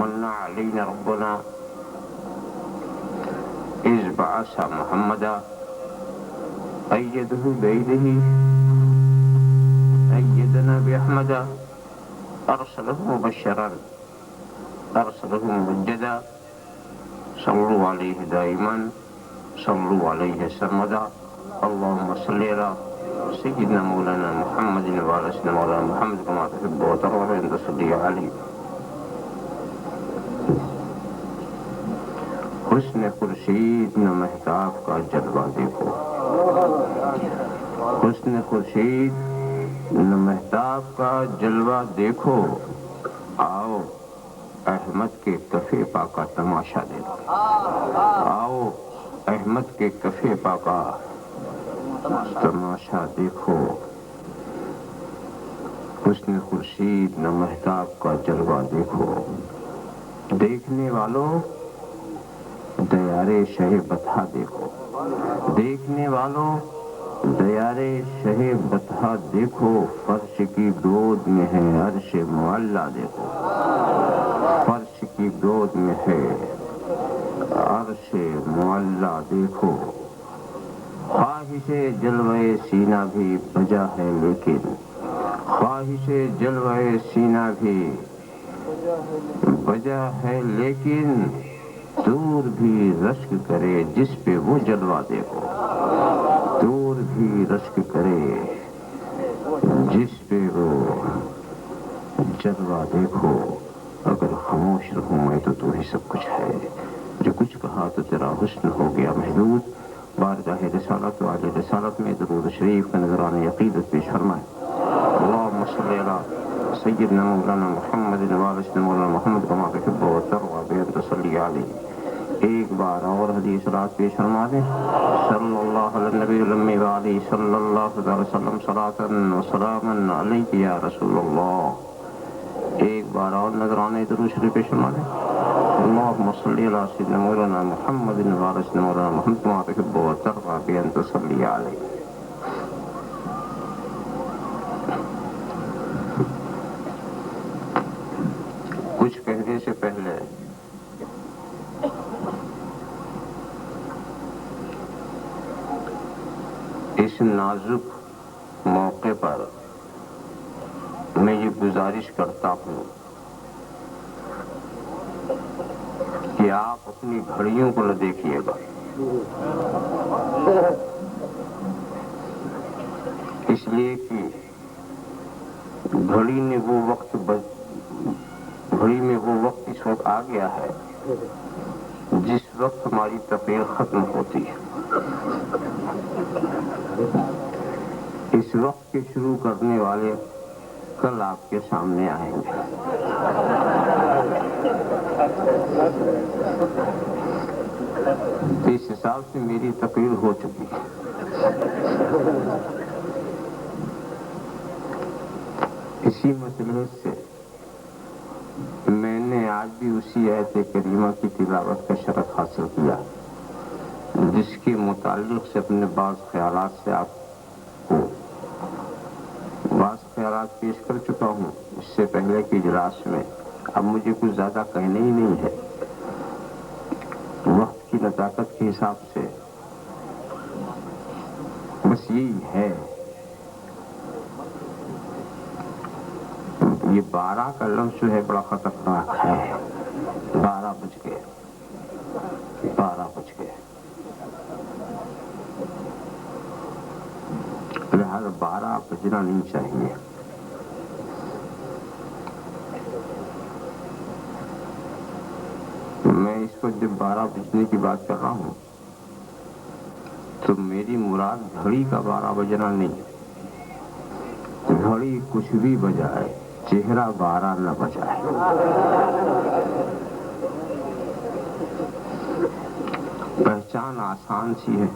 [SPEAKER 5] من علينا ربنا إذ بعث محمدا أيده بيده أيدنا بأحمد أرسله مبشرا أرسله ممجدا صلوا عليه دائما صلوا عليه سرمدا. اللهم صل على سيدنا مولانا محمد وعلى سيدنا مولانا محمد كما تحب وترضى أن تصلي عليه. حسن خورشید نہ مہتاب کا جلوہ دیکھو. حسن خورشید نہ مہتاب کا جلوہ دیکھو. آؤ احمد کے کفے پا کا تماشا دیکھو. آؤ احمد کے کفے پا کا تماشا دیکھو. حسن خورشید نہ مہتاب کا جلوہ دیکھو. دیکھنے والوں دیارے شہ بتہا دیکھو. دیکھنے والوں دیارے شہ بتہا دیکھو. فرش کی گود میں ہے عرش معلیٰ دیکھو. فرش کی گود میں ہے عرش معلیٰ دیکھو. خواہش جلوہ سینہ بھی بجا ہے لیکن خواہش جلوہ سینہ بھی بجا ہے لیکن دور بھی رشک کرے جس پہ وہ جلوہ دیکھو. دور بھی رشک کرے جس پہ وہ جلوہ دیکھو. اگر خاموش رہوں میں تو ہی سب کچھ ہے. جو کچھ کہا تو تیرا حسن ہو گیا محدود. بارگاہ رسالت و عالی رسالت میں درود شریف کا نذرانہ عقیدت پیش فرمائے. اللہم صلی علی سیدنا مولانا محمد وعلی سیدنا مولانا محمد کما تحب وترضى بأن تصلی علیہ. ایک بار اور حدیث رات پیش فرما دیں. صلی اللہ علی النبی الأمی وعلی صلی اللہ علیہ وسلم صلاۃ و سلاما علیک یا رسول اللہ. ایک بار اور نذرانہ درود شریف پیش فرما دیں. اللہم صلی علی سیدنا مولانا محمد وعلی سیدنا مولانا محمد کما تحب وترضى بأن تصلی علیہ. کچھ کہنے سے پہلے اس نازک موقع پر میں یہ گزارش کرتا ہوں کہ آپ اپنی گھڑیوں کو نہ دیکھیے گا. اس لیے کہ گھڑی میں وہ وقت اس وقت آ گیا ہے جس وقت ہماری تقریر ختم ہوتی ہے. اس وقت کے شروع کرنے والے کل آپ کے سامنے آئیں گے. اس حساب سے میری تقریر ہو چکی ہے. اسی مسئلے سے میں نے آج بھی اسی آیت کریمہ کی تلاوت کا شرف حاصل کیا جس کے متعلق سے اپنے بعض خیالات سے آپ کو بعض خیالات پیش کر چکا ہوں اس سے پہلے کے اجلاس میں. اب مجھے کچھ زیادہ کہنے ہی نہیں ہے. وقت کی نزاکت کے حساب سے بس یہی ہے. یہ 12 کا لفظ جو ہے بڑا خطرناک ہے. 12 بج گئے. لہذا 12 بجنا نہیں چاہیے۔ میں اس کو جب 12 بجنے کی بات کر رہا ہوں تو میری مراد گھڑی کا 12 بجنا نہیں، گھڑی کچھ بھی بجائے، چہرہ 12 نہ بجائے۔ پہچان آسان سی ہے،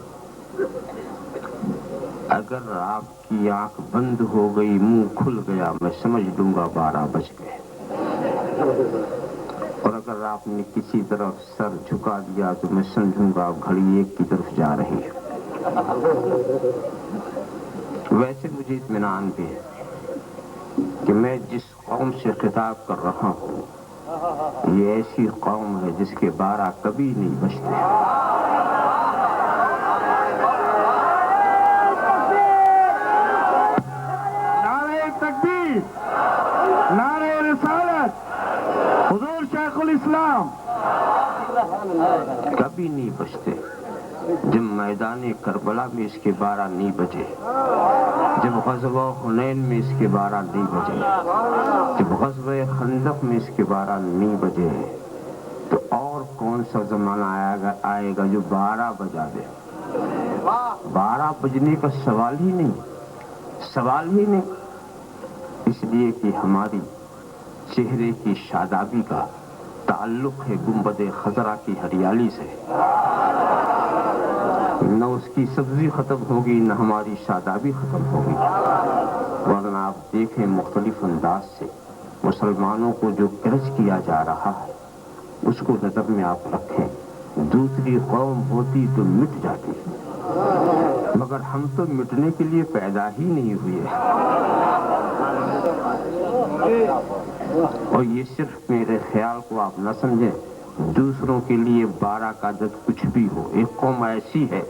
[SPEAKER 5] اگر آپ کی آنکھ بند ہو گئی، منہ کھل گیا، میں سمجھ لوں گا 12 بج گئے، اور اگر آپ نے کسی طرف سر جھکا دیا تو میں سمجھوں گا گھڑی ایک کی طرف جا رہی ہے۔ ویسے مجھے اطمینان بھی ہے کہ میں جس قوم سے خطاب کر رہا ہوں یہ ایسی قوم ہے جس کے 12 کبھی نہیں بجتے۔
[SPEAKER 2] نعرہ تکبیر، نعرہ رسالت، حضور شیخ الاسلام
[SPEAKER 5] کبھی نہیں بجتے۔ جب میدان کربلا میں اس کے 12 نہیں بجے، جب غزوہ حنین میں اس کے 12 نہیں بجے، جب غزوہ خندق میں اس کے 12 نہیں بجے، تو اور کون سا زمانہ آئے گا جو 12 بجا دے؟ 12 بجنے کا سوال ہی نہیں، اس لیے کہ ہماری چہرے کی شادابی کا تعلق ہے گنبد خضرا کی ہریالی سے۔ نہ اس کی سبزی ختم ہوگی، نہ ہماری شادابی ختم ہوگی، ورنہ آپ دیکھیں مختلف انداز سے مسلمانوں کو جو کرج کیا جا رہا ہے اس کو نظر میں آپ رکھیں۔ دوسری قوم ہوتی تو مٹ جاتی، مگر ہم تو مٹنے کے لیے پیدا ہی نہیں ہوئے، اور یہ صرف میرے خیال کو آپ نہ سمجھیں، دوسروں کے لیے 12 کا عدد کچھ بھی ہو۔ ایک قوم ایسی ہے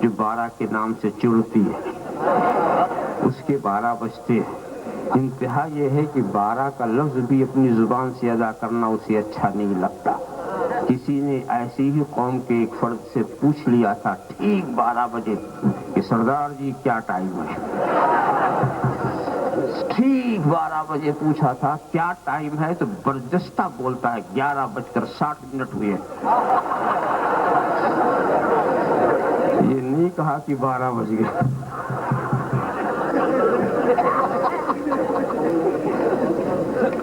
[SPEAKER 5] جو 12 کے نام سے چڑھتی ہے، اس کے 12 بجتے ہیں۔ انتہا یہ ہے کہ 12 کا لفظ بھی اپنی زبان سے ادا کرنا اسے اچھا نہیں لگتا۔ کسی نے ایسی ہی قوم کے ایک فرد سے پوچھ لیا تھا ٹھیک 12 بجے کہ سردار جی کیا ٹائم ہے؟ ٹھیک 12 بجے پوچھا تھا کیا ٹائم ہے، تو برجستہ بولتا ہے 11:60 ہوئے۔ یہ نہیں کہا کہ 12 بج گئے۔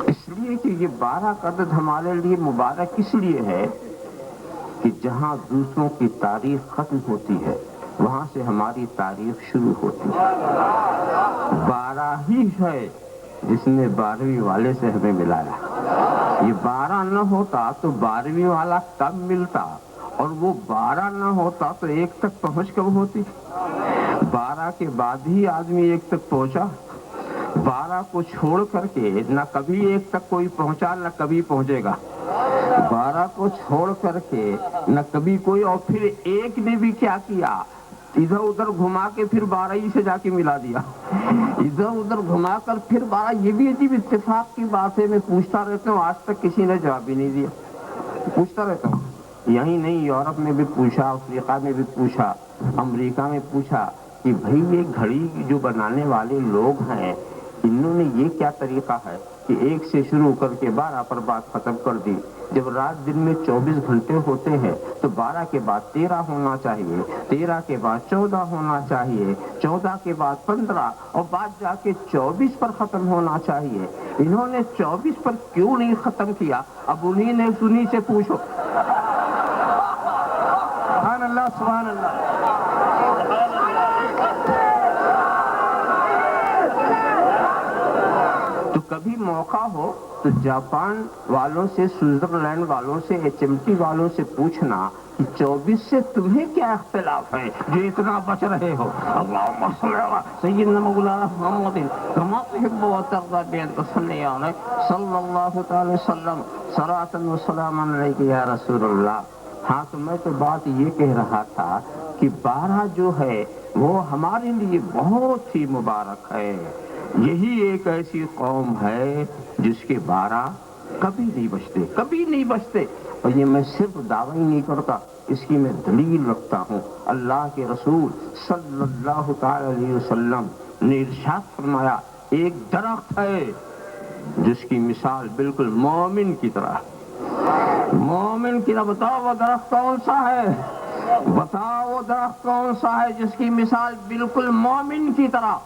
[SPEAKER 5] اس لیے کہ یہ 12 کا عدد ہمارے لیے مبارک اس لیے ہے کہ جہاں دوسروں کی تاریخ ختم ہوتی ہے وہاں سے ہماری تاریخ شروع ہوتی ہے۔ 12 ہی ہے جس نے 12ویں والے سے ہمیں ملایا۔ یہ 12 نہ ہوتا تو 12ویں والا کب ملتا، اور وہ 12 نہ ہوتا تو 1 تک پہنچ کب ہوتی؟ 12 کے بعد ہی آدمی 1 تک پہنچا۔ 12 کو چھوڑ کر کے نہ کبھی 1 تک کوئی پہنچا نہ کبھی پہنچے گا۔ 12 کو چھوڑ کر کے نہ کبھی کوئی، اور پھر 1 نے بھی کیا کیا، ادھر ادھر گھما کے پھر 12 ہی سے جا کے ملا دیا، ادھر ادھر گھما کر پھر 12۔ یہ بھی عجیب اتفاق کی بات ہے، میں پوچھتا رہتا ہوں، آج تک کسی نے جواب ہی نہیں دیا۔ پوچھتا رہتا ہوں، یہی نہیں یورپ میں بھی پوچھا، افریقہ میں بھی پوچھا، امریکہ میں پوچھا کہ بھئی یہ گھڑی جو بنانے والے لوگ ہیں انہوں نے یہ کیا طریقہ ہے کہ 1 سے شروع کر کے 12 پر بات ختم کر دی؟ جب رات دن میں 24 گھنٹے ہوتے ہیں تو 12 کے بعد 13 ہونا چاہیے، 13 کے بعد 14 ہونا چاہیے، 14 کے بعد 15، اور بعد جا کے 24 پر ختم ہونا چاہیے۔ انہوں نے 24 پر کیوں نہیں ختم کیا؟ اب انہی نے سنی سے پوچھو۔
[SPEAKER 2] سبحان اللہ، سبحان اللہ۔
[SPEAKER 5] تو کبھی موقع ہو تو جاپان والوں سے، سوئٹزرلینڈ والوں سے، HMT والوں سے پوچھنا کہ 24 سے تمہیں کیا اختلاف ہے جو اتنا بچ رہے ہو؟ اللہم صلی علی سیدنا مولانا محمد کما تحب و ترضی بأن تصلی علیہ صلی اللہ تعالی وسلم صلاۃ و سلام علیک یا رسول اللہ۔ ہاں تو میں تو بات یہ کہہ رہا تھا کہ 12 جو ہے وہ ہمارے لیے بہت ہی مبارک ہے۔ یہی ایک ایسی قوم ہے جس کے 12 کبھی نہیں بجتے، کبھی نہیں بجتے۔ اور یہ میں صرف دعویٰ ہی نہیں کرتا، اس کی میں دلیل رکھتا ہوں۔ اللہ کے رسول صلی اللہ تعالی علیہ وسلم نے ارشاد فرمایا ایک درخت ہے جس کی مثال بالکل مومن کی طرح، مومن کی طرح۔ بتاؤ وہ درخت کون سا ہے؟ بتاؤ وہ درخت کون سا ہے جس کی مثال بالکل مومن کی طرح؟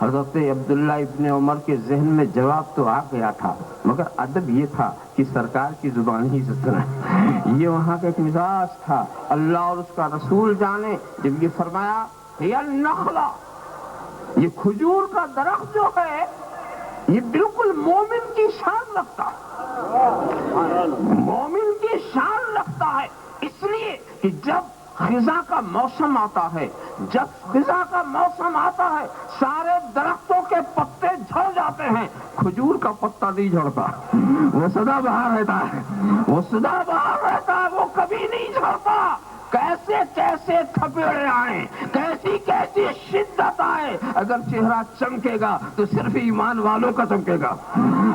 [SPEAKER 5] حضرت عبداللہ ابن عمر کے ذہن میں جواب تو آ گیا تھا، مگر ادب یہ تھا کہ سرکار کی زبان ہی سے سنا۔ یہ وہاں کا ایک مزاج تھا، اللہ اور اس کا رسول جانے۔ جب یہ فرمایا یہ النخلہ، یہ کھجور کا درخت جو ہے یہ بالکل مومن کی شان رکھتا ہے، مومن کی شان رکھتا ہے، اس لیے کہ جب خزاں کا موسم آتا ہے، جب خزاں کا موسم آتا ہے سارے درختوں کے پتے جھڑ جاتے ہیں، کھجور کا پتا نہیں جھڑتا، وہ سدا بہار رہتا ہے، وہ سدا بہار رہتا ہے، وہ کبھی نہیں جھڑتا۔ کیسے کیسے تھپیڑے آئیں، کیسی کیسی شدت آئے، اگر چہرہ چمکے گا تو صرف ایمان والوں کا چمکے گا،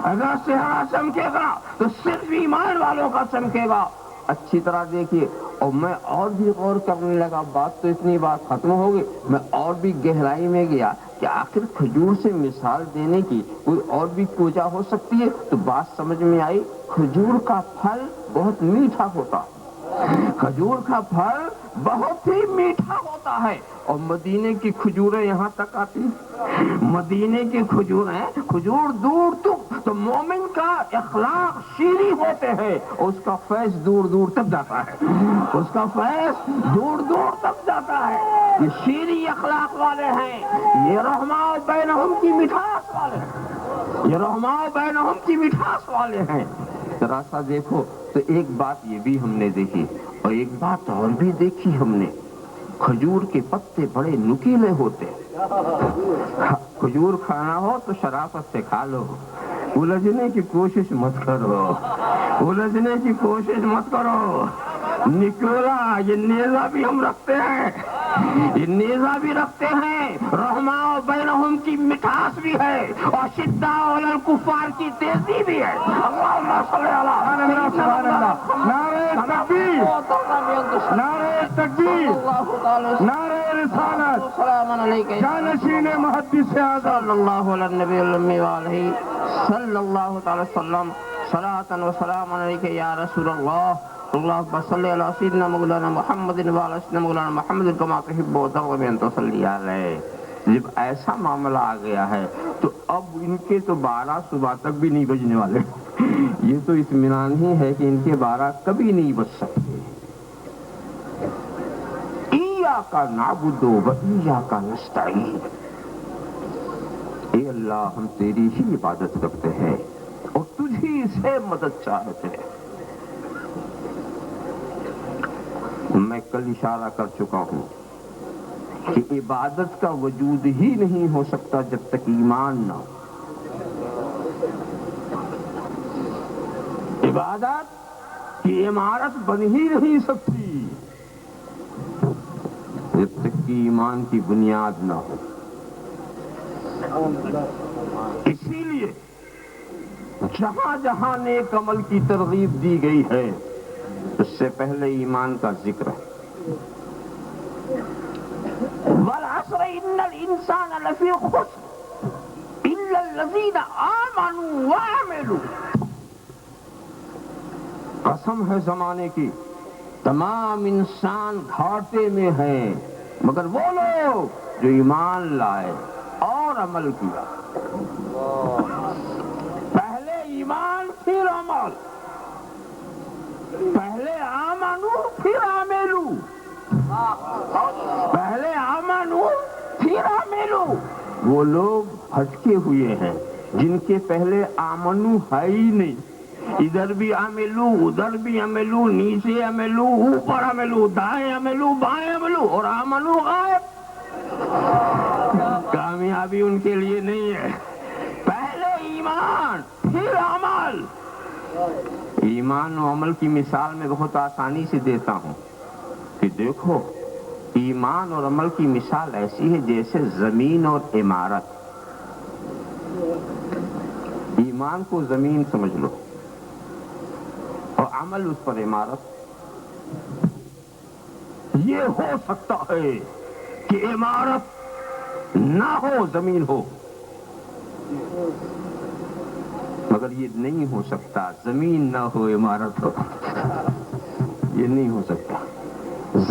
[SPEAKER 5] اگر چہرہ چمکے گا تو صرف ایمان والوں کا چمکے گا۔ اچھی طرح دیکھیے، اور میں اور بھی غور کرنے لگا، بات تو اتنی بات ختم ہو گئی، میں اور بھی گہرائی میں گیا کہ آخر کھجور سے مثال دینے کی کوئی اور بھی وجہ ہو سکتی ہے، تو بات سمجھ میں آئی، کھجور کا پھل بہت میٹھا ہوتا ہے، کھجور کا پھل بہت ہی میٹھا ہوتا ہے، اور مدینے کی کھجوریں یہاں تک آتی، مدینے کی کھجوریں، کھجور دور تو مومن کا اخلاق شیریں ہوتے ہیں، اس کا فیض دور دور تک جاتا ہے، اس کا فیض دور دور تک جاتا ہے، یہ شیریں اخلاق والے ہیں، یہ رحماء بینہم کی مٹھاس والے ہیں، یہ رحماء بینہم کی مٹھاس والے ہیں۔ ذرا سا دیکھو تو ایک بات یہ بھی ہم نے دیکھی، اور ایک بات اور بھی دیکھی ہم نے، کھجور کے پتے بڑے نکیلے ہوتے، کھجور کھانا ہو تو شرافت سے کھا لو، الجھنے کی کوشش مت کرو، الجھنے کی کوشش مت کرو۔ نکولا یہ نیزہ بھی ہم رکھتے ہیں، یہ نیزہ بھی رکھتے ہیں، رحماء بینہم کی مٹھاس بھی ہے، اور شداء علی الکفار کی تیزی بھی ہے۔ اللہم صلی علی
[SPEAKER 2] سبحان اللہ، نعرہ تکبیر، نعرہ تکبیر، نعرہ رسالت، جانشین محدث اعظم
[SPEAKER 5] صلی اللہ علی النبی الامی وآلہ صلی اللہ تعالی وسلم، صلاۃ و سلام علیک یا رسول اللہ، اللہم صلی علی سیدنا مولانا محمد وعلی سیدنا مولانا محمد کما تحب و ترضى ان تصلی علیہ۔ جب ایسا معاملہ آ گیا ہے تو اب ان کے تو 12 صبح تک بھی نہیں بجنے والے، یہ تو اطمینان ہی ہے کہ ان کے 12 کبھی نہیں بج سکتے۔ ایاک نعبد و ایاک نستعین، اے اللہ ہم تیری ہی عبادت کرتے ہیں اور تجھی سے مدد چاہتے ہیں۔ میں کل اشارہ کر چکا ہوں کہ عبادت کا وجود ہی نہیں ہو سکتا جب تک ایمان نہ ہو، عبادت کی عمارت بن ہی نہیں سکتی جب تک کہ ایمان کی بنیاد نہ ہو۔ اسی لیے جہاں جہاں نیک عمل کی ترغیب دی گئی ہے اس سے پہلے ایمان کا ذکر ہے۔ والعصر ان الانسان لفی خسر الا الذین آمنوا وعملوا، قسم ہے زمانے کی، تمام انسان گھاٹے میں ہیں مگر وہ لوگ جو ایمان لائے اور عمل کیا۔ پہلے ایمان پھر عمل، پہلے آمنو پھر عملو، پہلے آمنو پھر عملو۔ وہ لوگ ہٹکے ہوئے ہیں جن کے پہلے آمنو ہے ہی نہیں، ادھر بھی عملو ادھر بھی عملو، نیچے عملو اوپر عملو، دائیں عملو بائیں عملو، اور آمنو غائب۔ کامیابی ان کے لیے نہیں ہے، پہلے ایمان پھر عمل۔ ایمان و عمل کی مثال میں بہت آسانی سے دیتا ہوں کہ دیکھو، ایمان اور عمل کی مثال ایسی ہے جیسے زمین اور عمارت۔ ایمان کو زمین سمجھ لو اور عمل اس پر عمارت۔ یہ ہو سکتا ہے کہ عمارت نہ ہو زمین ہو، مگر یہ نہیں ہو سکتا زمین نہ ہو عمارت ہو، یہ نہیں ہو سکتا۔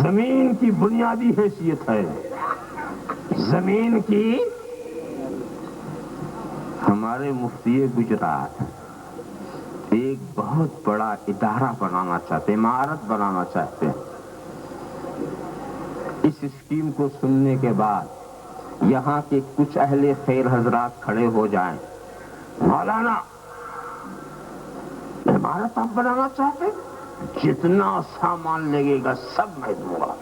[SPEAKER 5] زمین کی بنیادی حیثیت ہے، زمین کی۔ ہمارے مفتی گجرات ایک بہت بڑا ادارہ بنانا چاہتے ہیں، عمارت بنانا چاہتے ہیں۔ اس اسکیم کو سننے کے بعد یہاں کے کچھ اہل خیر حضرات کھڑے ہو جائیں، مولانا عمارت آپ بنانا چاہتے ہیں؟ جتنا سامان لگے گا سب میں دوں گا،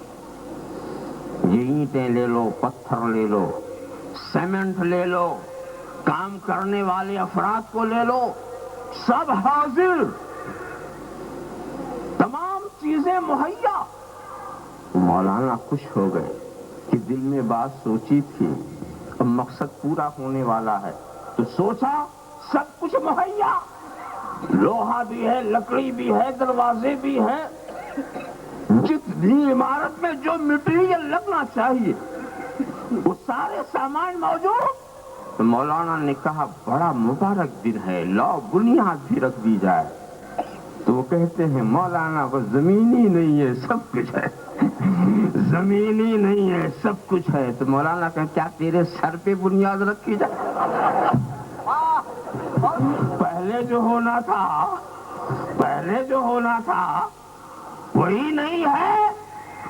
[SPEAKER 5] یہ اینٹیں لے لو، پتھر لے لو، سیمنٹ لے لو، کام کرنے والے افراد کو لے لو، سب حاضر، تمام چیزیں مہیا۔ مولانا خوش ہو گئے کہ دل میں بات سوچی تھی، اب مقصد پورا ہونے والا ہے، تو سوچا سب کچھ مہیا، لوہا بھی ہے، لکڑی بھی ہے، دروازے بھی ہیں، جتنی عمارت میں جو مٹیریل لگنا چاہیے وہ سارے سامان موجود۔ تو مولانا نے کہا بڑا مبارک دن ہے، لاؤ بنیاد بھی رکھ دی جائے۔ تو وہ کہتے ہیں مولانا وہ زمین ہی نہیں ہے سب کچھ ہے، زمین ہی نہیں ہے سب کچھ ہے۔ تو مولانا کہا کیا تیرے سر پہ بنیاد رکھی جائے؟ پہلے جو ہونا تھا وہی نہیں ہے۔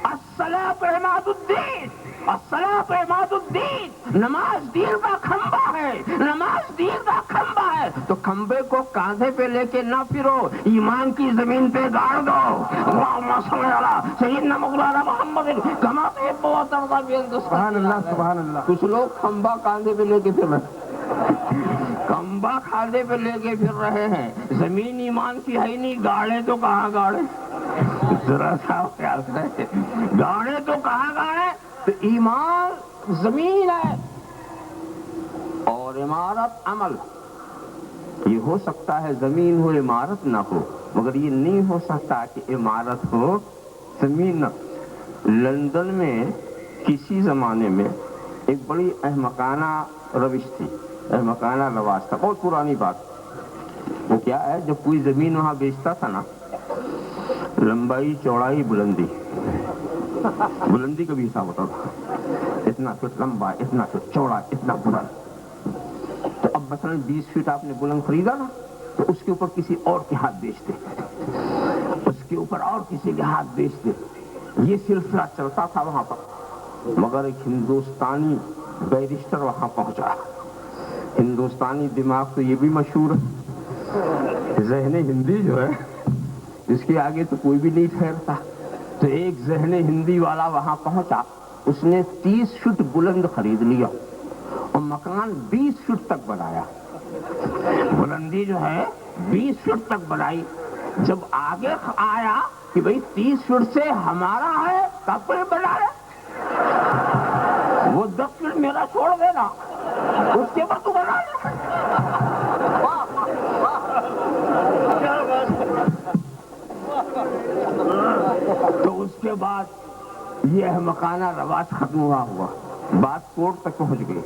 [SPEAKER 5] الصلاۃ عماد الدین، الصلاۃ عماد الدین، نماز دین کا کھمبا ہے، نماز دین کا کھمبا ہے۔ تو کھمبے کو کاندھے پہ لے کے نہ پھرو، ایمان کی زمین پہ گاڑ دو۔ اللہم صلی علی سیدنا مولانا محمد کما تحب و ترضی۔
[SPEAKER 2] سبحان اللہ سبحان اللہ۔
[SPEAKER 5] کچھ لوگ کھمبا کاندھے پہ لے کے پھر کھمبا کھاندے پہ لے کے پھر رہے ہیں، زمین ایمان کی ہے نہیں، گاڑے تو کہاں گاڑے، ذرا سا خیال کریں، گاڑے تو کہاں گاڑے۔ تو ایمان زمین ہے اور عمارت عمل۔ یہ ہو سکتا ہے زمین ہو عمارت نہ ہو، مگر یہ نہیں ہو سکتا کہ عمارت ہو زمین نہ۔ لندن میں کسی زمانے میں ایک بڑی احمقانہ روش تھی، احمقانہ رواج تھا، بہت پرانی بات۔ وہ کیا ہے، جب کوئی زمین وہاں بیچتا تھا نا، لمبائی چوڑائی بلندی کا بھی حساب ہوتا تھا، اتنا فٹ لمبا، اتنا فٹ چوڑا، اتنا بلند۔ تو اب مثلا 20 فٹ آپ نے بلند خریدا نا، تو اس کے اوپر کسی اور کے ہاتھ بیچتے، اس کے اوپر اور کسی کے ہاتھ بیچتے، یہ سلسلہ چلتا تھا وہاں پر۔ مگر ایک ہندوستانی بیرسٹر وہاں پہنچا، ہندوستانی دماغ تو یہ بھی مشہور ہے، ذہن ہندی جو ہے اس کے آگے تو کوئی بھی نہیں ٹھہرتا۔ تو ایک ذہن ہندی والا وہاں پہنچا، اس نے 30 فٹ بلند خرید لیا اور مکان 20 فٹ تک بنایا، بلندی جو ہے 20 فٹ تک بنائی۔ جب آگے آیا کہ بھئی 30 فٹ سے ہمارا ہے کب بنا ہے، وہ 10 فٹ میرا چھوڑ دینا، اس کے بعد تو بنا لے۔ تو اس کے بعد یہ احمقانہ رواج ختم ہوا، بات کورٹ تک پہنچ گئی،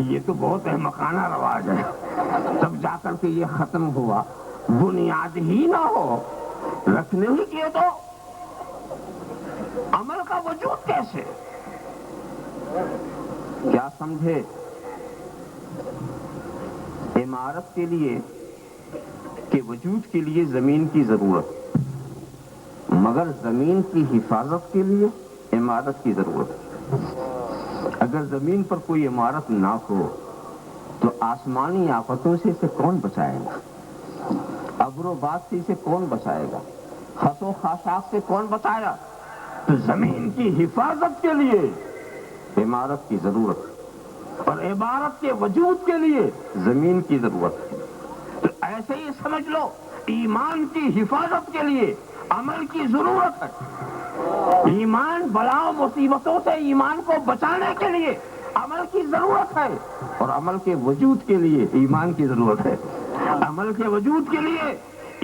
[SPEAKER 5] یہ تو بہت احمقانہ رواج ہے۔ تب جا کر کے یہ ختم ہوا، بنیاد ہی نہ ہو، رکھنے ہی کیے تو عمل کا وجود کیسے؟ کیا سمجھے؟ عمارت کے لیے کہ وجود کے لیے زمین کی ضرورت، مگر زمین کی حفاظت کے لیے عمارت کی ضرورت۔ اگر زمین پر کوئی عمارت نہ ہو تو آسمانی آفتوں سے اسے کون بچائے گا؟ ابر و باد سے اسے کون بچائے گا؟ خس و خاشاک سے کون بچائے گا؟ تو زمین کی حفاظت کے لیے عمارت کی ضرورت اور عمارت کے وجود کے لیے زمین کی ضرورت ہے۔ تو ایسے ہی سمجھ لو، ایمان کی حفاظت کے لیے عمل کی ضرورت ہے، ایمان بلاؤ مصیبتوں سے ایمان کو بچانے کے لیے عمل کی ضرورت ہے، اور عمل کے وجود کے لیے ایمان کی ضرورت ہے، عمل کے وجود کے لیے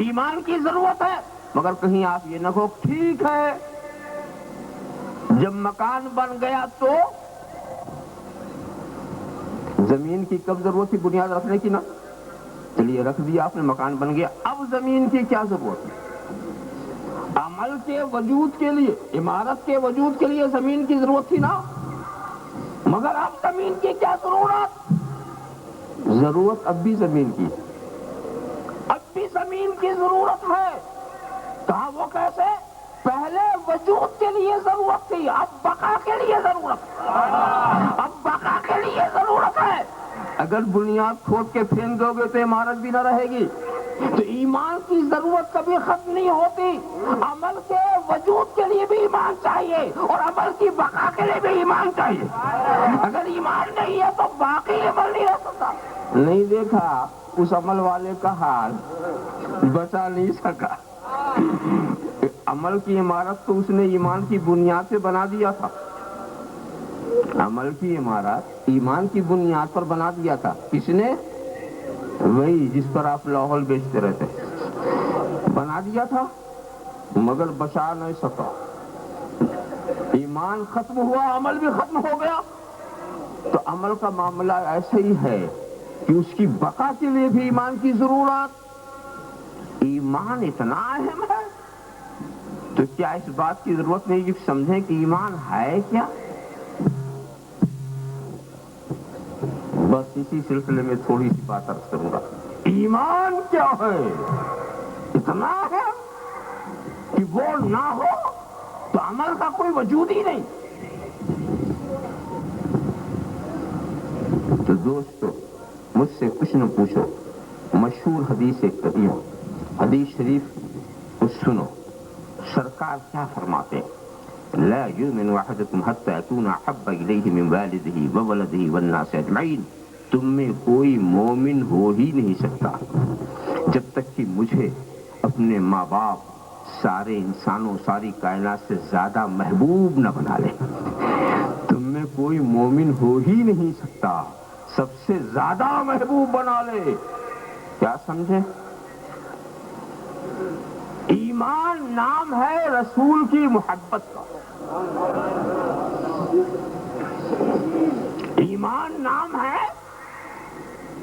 [SPEAKER 5] ایمان کی ضرورت ہے۔ مگر کہیں آپ یہ نہ کہو ٹھیک ہے جب مکان بن گیا تو زمین کی کب ضرورت تھی بنیاد رکھنے کی؟ نا، چلیے رکھ دیا آپ نے، مکان بن گیا، اب زمین کی کیا ضرورت ہے؟ عمل کے وجود کے لیے، عمارت کے وجود کے لیے زمین کی ضرورت تھی نا، مگر اب زمین کی کیا ضرورت؟ ضرورت اب بھی زمین کی، اب بھی زمین کی ضرورت ہے۔ کہا وہ کیسے؟ پہلے وجود کے لیے ضرورت تھی، اب بقا کے لیے ضرورت، اب بقا کے لیے ضرورت ہے۔ اگر بنیاد کھود کے پھینک دو گے تو عمارت بھی نہ رہے گی۔ تو ایمان کی ضرورت کبھی ختم نہیں ہوتی، عمل کے وجود کے لیے بھی ایمان چاہیے اور عمل کی بقا کے لیے بھی ایمان چاہیے۔ اگر ایمان نہیں ہے تو باقی عمل نہیں رہ سکتا۔ نہیں دیکھا اس عمل والے کا حال، بچا نہیں سکا۔ عمل کی عمارت تو اس نے ایمان کی بنیاد سے بنا دیا تھا، عمل کی عمارت ایمان کی بنیاد پر بنا دیا تھا۔ کس نے؟ وہی جس پر آپ لاہور بیچتے رہتے، بنا دیا تھا مگر بچا نہیں سکا۔ ایمان ختم ہوا، عمل بھی ختم ہو گیا۔ تو عمل کا معاملہ ایسا ہی ہے کہ اس کی بقا کے لیے بھی ایمان کی ضرورت۔ ایمان اتنا اہم ہے تو کیا اس بات کی ضرورت نہیں کہ سمجھیں کہ ایمان ہے کیا؟ بس اسی سلسلے میں تھوڑی سی بات عرض کروں گا۔ ایمان کیا ہے؟ اتنا ہے کہ وہ نہ ہو تو عمل کا کوئی وجود ہی نہیں۔ تو دوستو مجھ سے کچھ نہ پوچھو، مشہور حدیث ایک قدیم حدیث شریف کو سنو، سرکار کیا فرماتے ہیں؟ لا يؤمن احدكم حتى يكون احب اليه من والده وولده والناس اجمعين۔ تم میں کوئی مومن ہو ہی نہیں سکتا جب تک کہ مجھے اپنے ماں باپ، سارے انسانوں، ساری کائنات سے زیادہ محبوب نہ بنا لے۔ تم میں کوئی مومن ہو ہی نہیں سکتا سب سے زیادہ محبوب بنا لے۔ کیا سمجھیں؟ ایمان نام ہے رسول کی محبت کا، ایمان نام ہے۔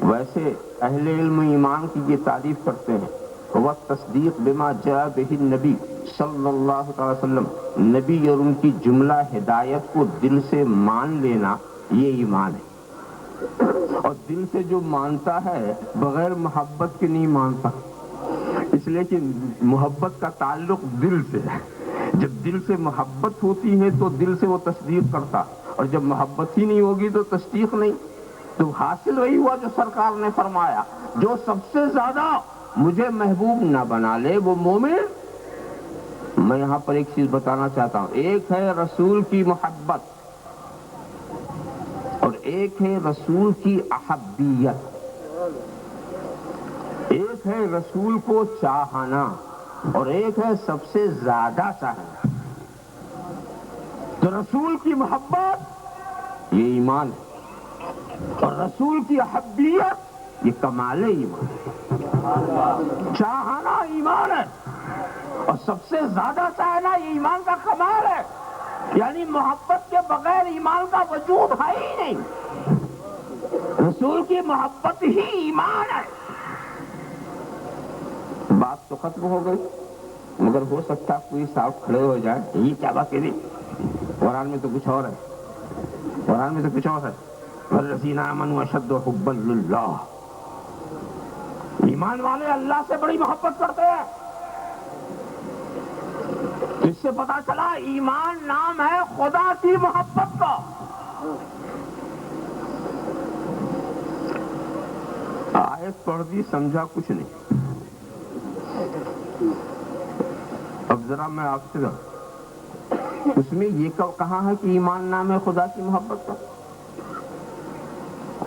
[SPEAKER 5] ویسے اہل علم ایمان کی یہ تعریف کرتے ہیں، وَالتصدیق بما جاء به النبی صلی اللہ علیہ وسلم، نبی اور ان کی جملہ ہدایت کو دل سے مان لینا، یہ ایمان ہے۔ اور دل سے جو مانتا ہے بغیر محبت کے نہیں مانتا، اس لیے کہ محبت کا تعلق دل سے ہے۔ جب دل سے محبت ہوتی ہے تو دل سے وہ تصدیق کرتا، اور جب محبت ہی نہیں ہوگی تو تصدیق نہیں۔ تو حاصل وہی ہوا جو سرکار نے فرمایا، جو سب سے زیادہ مجھے محبوب نہ بنا لے وہ مومن۔ میں یہاں پر ایک چیز بتانا چاہتا ہوں، ایک ہے رسول کی محبت اور ایک ہے رسول کی احبیت۔ ایک ہے رسول کو چاہنا اور ایک ہے سب سے زیادہ چاہنا۔ تو رسول کی محبت یہ ایمان ہے، اور رسول کی احبیت یہ کمال ایمان ہے۔ چاہنا ایمان ہے اور سب سے زیادہ چاہنا یہ ایمان کا کمال ہے۔ یعنی محبت کے بغیر ایمان کا وجود ہے ہی نہیں، رسول کی محبت ہی ایمان ہے۔ بات تو ختم ہو گئی، مگر ہو سکتا کوئی صاحب کھڑے ہو جائے، یہ کیا بات کہی؟ قرآن میں تو کچھ اور ہے، قرآن میں تو کچھ اور ہے۔ والذین آمنوا اشد حبا للہ، ایمان والے اللہ سے بڑی محبت کرتے ہیں۔ اس سے پتا چلا ایمان نام ہے خدا کی محبت کا۔ آیت پڑھ دی سمجھا کچھ نہیں۔ اب ذرا میں آپ سے اس میں یہ کہاں ہے کہ ایمان نام ہے خدا کی محبت کا؟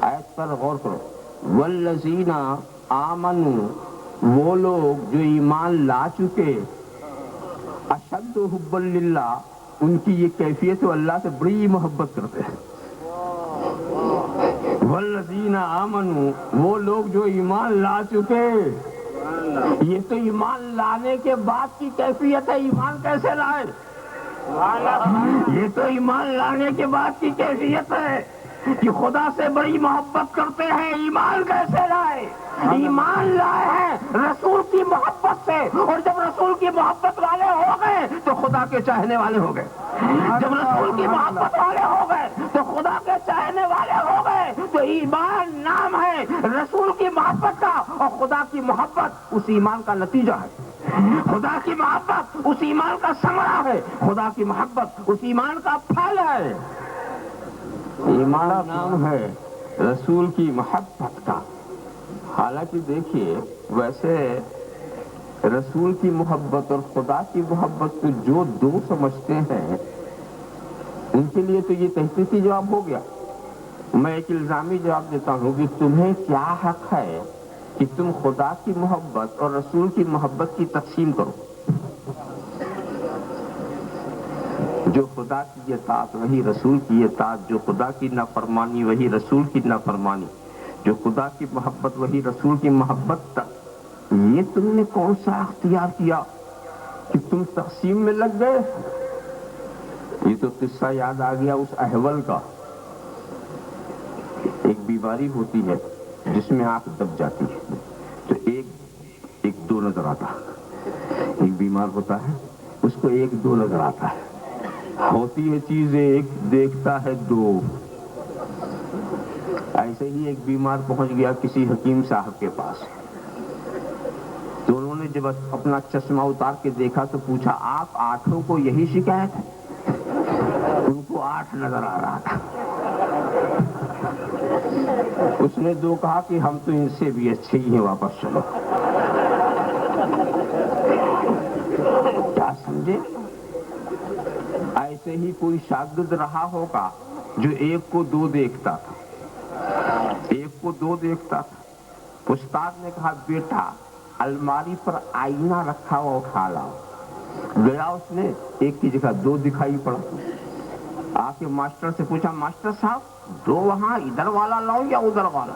[SPEAKER 5] آیت پر غور کرو۔ والذین آمنوا، وہ لوگ جو ایمان لا چکے، اشد حبا للہ، ان کی یہ کیفیت وہ اللہ سے بڑی محبت کرتے ہیں۔ والذین آمنوا، وہ لوگ جو ایمان لا چکے، یہ تو ایمان لانے کے بعد کی کیفیت ہے، ایمان کیسے لائے؟ یہ تو ایمان لانے کے بعد کی کیفیت ہے۔ کہ خدا سے بڑی محبت کرتے ہیں، ایمان کیسے لائے؟ ایمان لائے ہیں رسول کی محبت سے، اور جب رسول کی محبت والے ہو گئے تو خدا کے چاہنے والے ہو گئے، جب رسول کی محبت والے ہو گئے تو خدا کے چاہنے والے ہو گئے۔ تو ایمان نام ہے رسول کی محبت کا، اور خدا کی محبت اس ایمان کا نتیجہ ہے، خدا کی محبت اس ایمان کا ثمرہ ہے، خدا کی محبت اس ایمان کا پھل ہے۔ ایمان نام ہے رسول کی محبت کا۔ حالانکہ دیکھیے، ویسے رسول کی محبت اور خدا کی محبت کو جو دو سمجھتے ہیں ان کے لیے تو یہ تحقیقی جواب ہو گیا۔ میں ایک الزامی جواب دیتا ہوں کہ تمہیں کیا حق ہے کہ تم خدا کی محبت اور رسول کی محبت کی تقسیم کرو؟ جو خدا کی اطاعت وہی رسول کی اطاعت، جو خدا کی نافرمانی وہی رسول کی نافرمانی، جو خدا کی محبت وہی رسول کی محبت تک۔ یہ تم نے کون سا اختیار کیا کہ تم تقسیم میں لگ گئے؟ یہ تو قصہ یاد آ گیا اس احول کا۔ ایک بیماری ہوتی ہے جس میں آنکھ دب جاتی ہے تو ایک دو نظر آتا ہے۔ ایک بیمار ہوتا ہے اس کو ایک دو نظر آتا ہے، ہوتی ہے چیزیں ایک، دیکھتا ہے دو۔ ایسے ہی ایک بیمار پہنچ گیا کسی حکیم صاحب کے پاس، تو انہوں نے جب اپنا چشمہ اتار کے دیکھا تو پوچھا، آپ آٹھوں کو یہی شکایت ہے؟ ان کو 8 نظر آ رہا تھا۔ اس نے دو کہا کہ ہم تو ان سے بھی اچھے ہی ہیں، واپس چلو۔ کیا سمجھے؟ ایسے ہی کوئی شاگرد رہا ہوگا جو ایک کو دو دیکھتا تھا، ایک کو دو دیکھتا تھا۔ استاد نے کہا، بیٹا الماری پر آئینہ رکھا ہوا اٹھا لاؤ۔ گیا، اس نے ایک کی جگہ دو دکھائی پڑا۔ آ کے ماسٹر سے پوچھا، ماسٹر صاحب دو وہاں ادھر والا لاؤ یا ادھر والا؟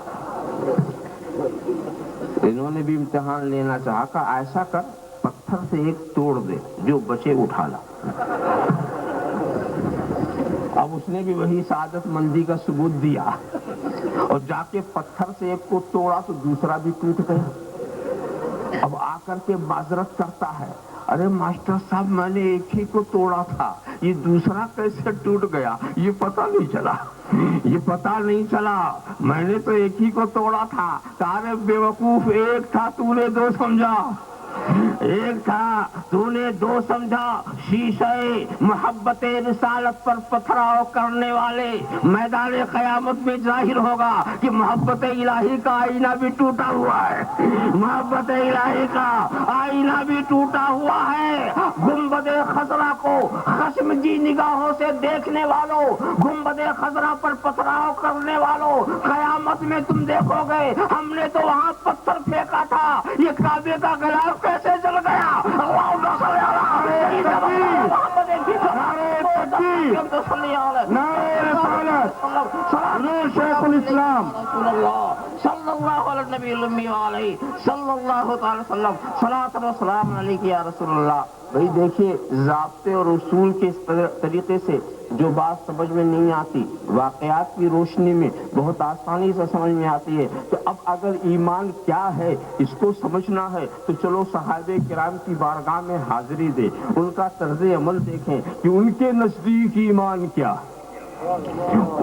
[SPEAKER 5] انہوں نے بھی امتحان لینا چاہا، کہا ایسا کر پتھر سے ایک توڑ دے، جو بچے اٹھا لا۔ اب اس نے بھی وہی سعادت مندی کا ثبوت دیا، اور جا کے پتھر سے ایک کو توڑا تو دوسرا بھی ٹوٹ گیا۔ اب آ کر کے معذرت کرتا ہے، ارے ماسٹر صاحب میں نے ایک ہی کو توڑا تھا، یہ دوسرا کیسے ٹوٹ گیا؟ یہ پتہ نہیں چلا، یہ پتہ نہیں چلا، میں نے تو ایک ہی کو توڑا تھا۔ ارے بیوقوف، ایک تھا تو نے دو سمجھا، ایک تھا تو نے دو سمجھا۔ شیشے محبت رسالت پر پتھراؤ کرنے والے میدان قیامت میں ظاہر ہوگا کہ محبت الہی کا آئینہ بھی ٹوٹا ہوا ہے، محبت الہی کا آئینہ بھی ٹوٹا ہوا ہے۔ گنبد خضرا کو خشمگین نگاہوں سے دیکھنے والوں، گنبد خضرا پر پتھراؤ کرنے والوں، قیامت میں تم دیکھو گے ہم نے تو وہاں پتھر پھینکا تھا، یہ کعبے کا غلاف کیسے جل گیا؟ اللہم صلی علی
[SPEAKER 2] شیخ الاسلام
[SPEAKER 5] صلی اللہ علیہ نبی الامی علیہ صلی اللہ تعالی وسلم، صلاۃ و سلام علیک یا رسول اللہ۔ بھئی دیکھیے، ضابطے اور اصول کے اس طریقے سے جو بات سمجھ میں نہیں آتی، واقعات کی روشنی میں بہت آسانی سے سمجھ میں آتی ہے۔ تو اب اگر ایمان کیا ہے اس کو سمجھنا ہے تو چلو صحابہ کرام کی بارگاہ میں حاضری دے، ان کا طرز عمل دیکھیں کہ ان کے نزدیک ایمان کیا ہے،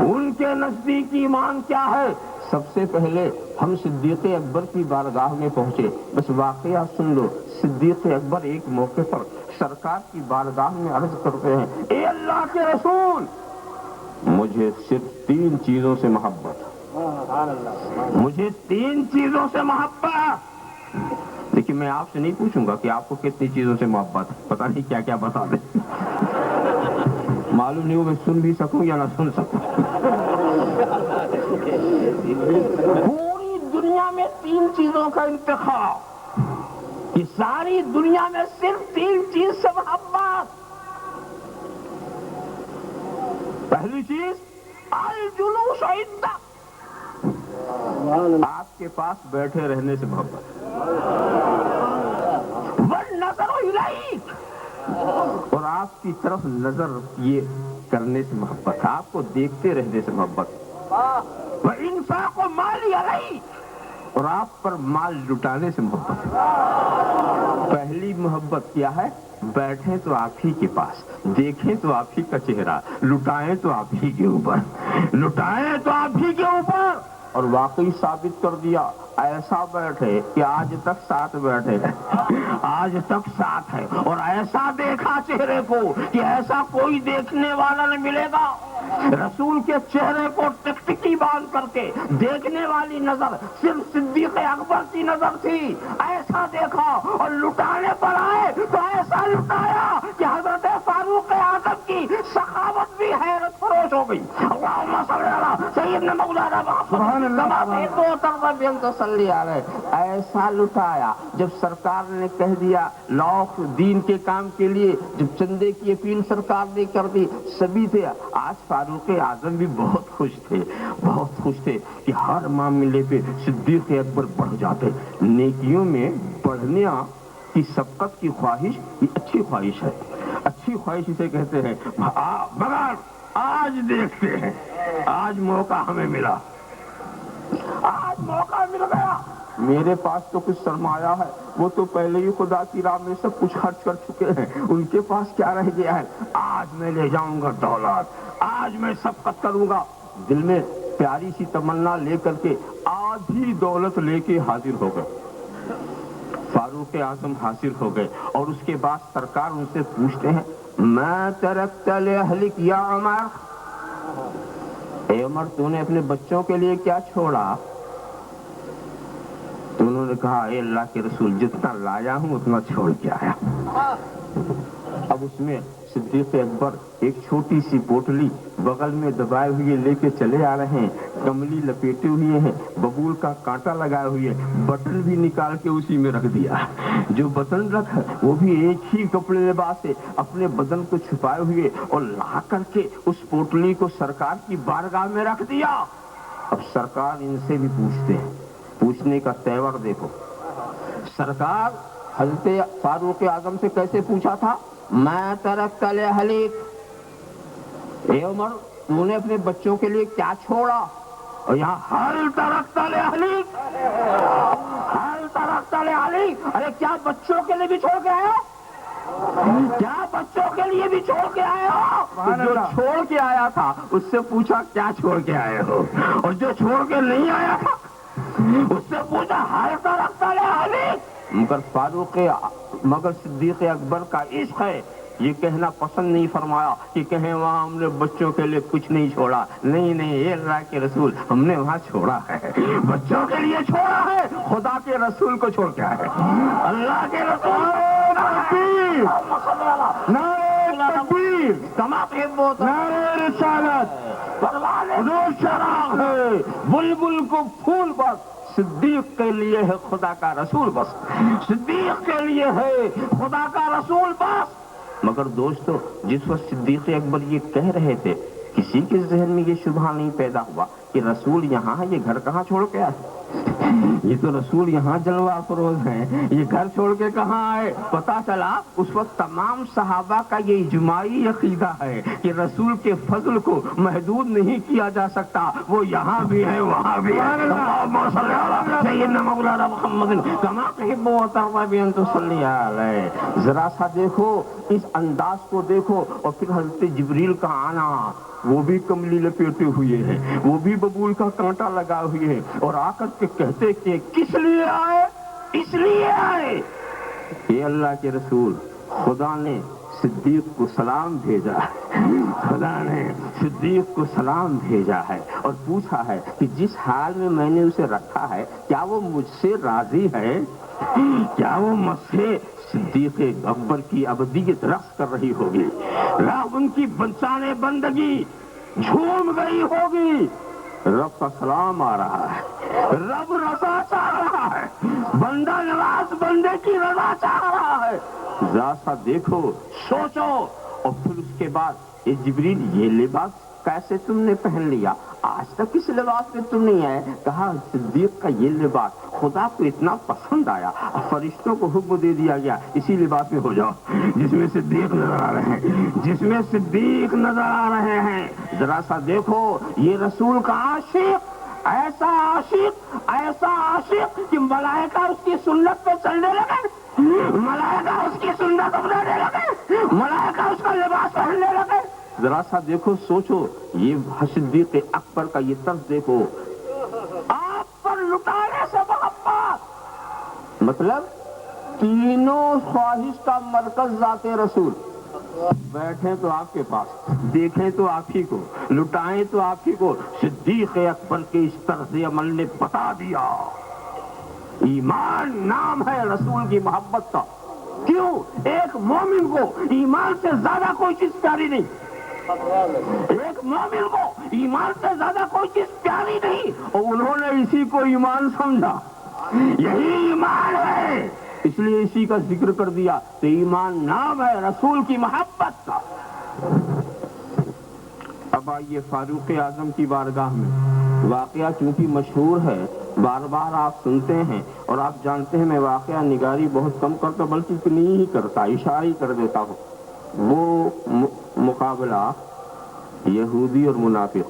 [SPEAKER 5] ان کے نزدیک ایمان کیا ہے۔ سب سے پہلے ہم صدیق اکبر کی بارگاہ میں پہنچے، بس واقعہ سن لو۔ صدیق اکبر ایک موقع پر سرکار کی بارگاہ میں عرض کرتے ہیں، اے اللہ کے رسول، مجھے صرف 3 چیزوں سے محبت ہے، مجھے 3 چیزوں سے محبت۔ لیکن میں آپ سے نہیں پوچھوں گا کہ آپ کو کتنی چیزوں سے محبت ہے، پتہ نہیں کیا کیا بتا دیں، معلوم نہیں ہو میں سن بھی سکوں یا نہ سن سکوں۔ پوری دنیا میں 3 چیزوں کا انتخاب، کہ ساری دنیا میں صرف 3 چیز سے محبت۔ پہلی چیز الجلوس عندہ، آپ کے پاس بیٹھے رہنے سے محبت، والنظر الیک، اور آپ کی طرف نظر یہ کرنے سے محبت، آپ کو دیکھتے رہنے سے محبت۔ وہ انفاق و مال علیہ، اور آپ پر مال لٹانے سے محبت ہے۔ پہلی محبت کیا ہے؟ بیٹھیں تو آپ ہی کے پاس، دیکھیں تو آپ ہی کا چہرہ، لٹائیں تو آپ ہی کے اوپر، لٹائیں تو آپ ہی کے اوپر۔ اور واقعی ثابت کر دیا، ایسا بیٹھے کہ آج تک ساتھ بیٹھے ہیں، آج تک ساتھ ہے، اور ایسا دیکھا چہرے کو کہ ایسا کوئی دیکھنے والا نہ ملے گا۔ رسول کے چہرے کو ٹکٹکی باندھ کر کے دیکھنے والی نظر صرف صدیق اکبر کی نظر تھی۔ ایسا دیکھا اور لٹانے پر آئے تو ایسا لٹایا کہ حضرت فاروق اعظم کی سخاوت بھی حیرت فروش ہو گئی۔ اللہم صلی علی سیدنا مولانا صلی علیہ، ایسا لٹایا جب سرکار نے کہہ دیا لاؤ دین کے کام کے لیے، جب چندے کی اپیل سرکار نے کر دی، سبھی تھے۔ آج فاروق اعظم بھی بہت خوش تھے، بہت خوش تھے کہ ہر معاملے پہ صدیق اکبر بڑھ جاتے۔ نیکیوں میں بڑھنے کی سبقت کی خواہش یہ اچھی خواہش ہے، اچھی خواہش اسے کہتے ہیں۔ مگر آج دیکھتے ہیں، آج موقع ہمیں ملا، آج موقع مل گیا۔ میرے پاس تو کچھ سرمایہ ہے، وہ تو پہلے ہی خدا کی راہ میں سب کچھ خرچ کر چکے ہیں، ان کے پاس کیا رہ گیا ہے؟ آج میں لے جاؤں گا دولت، آج میں سبقت کروں گا۔ دل میں پیاری سی تمنا لے کر کے آدھی دولت لے کے حاضر ہو گئے۔ فاروق اعظم حاضر ہو گئے اور اس کے بعد سرکار ان سے پوچھتے ہیں میں ترکت لأہلک یا عمر، اے عمر تو نے اپنے بچوں کے لیے کیا چھوڑا؟ تو انہوں نے کہا اے اللہ کے رسول جتنا لایا ہوں اتنا چھوڑ کے آیا۔ اب اس میں صدیق اکبر ایک چھوٹی سی پوٹلی بغل میں دبائے ہوئے لے کے چلے آ رہے ہیں، کملی لپیٹے ہوئے ہیں، ببول کا کانٹا لگائے ہوئے، بٹن بھی نکال کے اسی میں رکھ دیا۔ جو بٹن رکھ وہ بھی ایک ہی کپڑے لباس سے اپنے بدن کو چھپائے ہوئے، اور لا کر کے اس پوٹلی کو سرکار کی بارگاہ میں رکھ دیا۔ اب سرکار ان سے بھی پوچھتے ہیں، پوچھنے کا تیور دیکھو۔ سرکار حضرت فاروق اعظم سے کیسے پوچھا تھا؟ میں ترکت لأہلک، اے عمر تو نے اپنے بچوں کے لیے کیا چھوڑا؟ اور یہاں ہل ترکت لأہلک، ہل ترکت لأہلک، ارے کیا بچوں کے لیے بھی چھوڑ کے آئے ہو؟ کیا بچوں کے لیے بھی چھوڑ کے آئے ہو؟ جو چھوڑ کے آیا تھا اس سے پوچھا کیا چھوڑ کے آئے ہو، اور جو چھوڑ کے نہیں آیا تھا اس سے پوچھا ہل ترکت لأہلک۔ مگر صدیق اکبر کا عشق ہے، یہ کہنا پسند نہیں فرمایا کہ کہیں وہاں ہم نے بچوں کے لیے کچھ نہیں چھوڑا۔ نہیں نہیں، اے اللہ کے رسول ہم نے وہاں چھوڑا ہے، بچوں کے لیے چھوڑا ہے، خدا کے رسول کو چھوڑ کے آئے۔ اللہ کے رسول تکبیر، نعرہ رسالت، حضور چراغ ہے، بلبل کو پھول بس، صدیق کے لیے ہے خدا کا رسول بس، صدیق کے لیے ہے خدا کا رسول بس۔ مگر دوستو جس وقت صدیق اکبر یہ کہہ رہے تھے کسی کے ذہن میں یہ شبہ نہیں پیدا ہوا کہ رسول یہاں ہے، یہ گھر کہاں چھوڑ کے آئے؟ یہ تو رسول یہاں جلوہ افروز ہیں، یہ گھر چھوڑ کے کہاں آئے؟ پتا چلا اس وقت تمام صحابہ کا یہ اجماعی عقیدہ ہے کہ رسول کے فضل کو محدود نہیں کیا جا سکتا، وہ یہاں بھی ہے وہاں بھی ہے۔ اللہم صلی علی سیدنا مولانا محمد کما تحب و ترضی ان تصلی علیہ۔ ذرا سا دیکھو اس انداز کو دیکھو، اور پھر حضرت جبریل کا آنا، وہ بھی کملی لپیٹے ہوئے ہیں، وہ بھی ببول کا کانٹا لگا ہوئے ہیں، اور آ کر کے کہتے کہ کس لیے آئے؟ اس لیے آئے اے اللہ کے رسول خدا نے صدیق کو سلام بھیجا ہے، خدا نے صدیق کو سلام بھیجا ہے اور پوچھا ہے کہ جس حال میں نے اسے رکھا ہے کیا وہ مجھ سے راضی ہے؟ کیا وہ مجھ سے صدیق اکبر کی ابدیت رقص کر رہی ہوگی، رب ان کی بنچانے بندگی جھوم گئی ہوگی؟ رب کا سلام آ رہا ہے، رب رضا چاہ رہا ہے، بندہ نواز بندے کی رضا چاہ رہا ہے۔ ذرا سا دیکھو، سوچو، اور پھر اس کے بعد اے جبریل یہ لباس کیسے تم نے پہن لیا؟ آج تک کس لباس میں تم نہیں آئے؟ کہا صدیق کا یہ لباس خدا کو اتنا پسند آیا، فرشتوں کو حکم دے دیا گیا اسی لباس میں ہو جاؤ جس میں صدیق نظر آ رہے ہیں، جس میں صدیق نظر آ رہے ہیں۔ ذرا سا دیکھو یہ رسول کا عاشق، ایسا عاشق کہ ملائکہ اس کی سنت پہ چلنے لگے، ملائکہ اس کی سنت اپنانے لگے، ملائکہ اس کا لباس پہننے لگے۔ ذرا سا دیکھو، سوچو، یہ صدیق اکبر کا یہ طرز دیکھو، آپ پر لٹانے سے محبت، مطلب تینوں خواہش کا مرکز ذات رسول، بیٹھیں تو آپ کے پاس، دیکھیں تو آپ ہی کو، لٹائیں تو آپ ہی کو۔ صدیق اکبر کے اس طرز عمل نے بتا دیا ایمان نام ہے رسول کی محبت کا۔ کیوں؟ ایک مومن کو ایمان سے زیادہ کوئی چیز پیاری نہیں، ایک مومن کو ایمان سے زیادہ کوئی چیز پیاری نہیں، اور انہوں نے اسی کو ایمان سمجھا، یہی ایمان ہے، اس لیے اسی کا ذکر کر دیا۔ تو ایمان نام ہے رسول کی محبت کا۔ اب آئیے فاروق اعظم کی بارگاہ میں، واقعہ چونکہ مشہور ہے، بار بار آپ سنتے ہیں اور آپ جانتے ہیں میں واقعہ نگاری بہت کم کرتا، بلکہ اتنی ہی کرتا، اشارہ ہی کر دیتا ہوں۔ وہ مقابلہ یہودی اور منافق،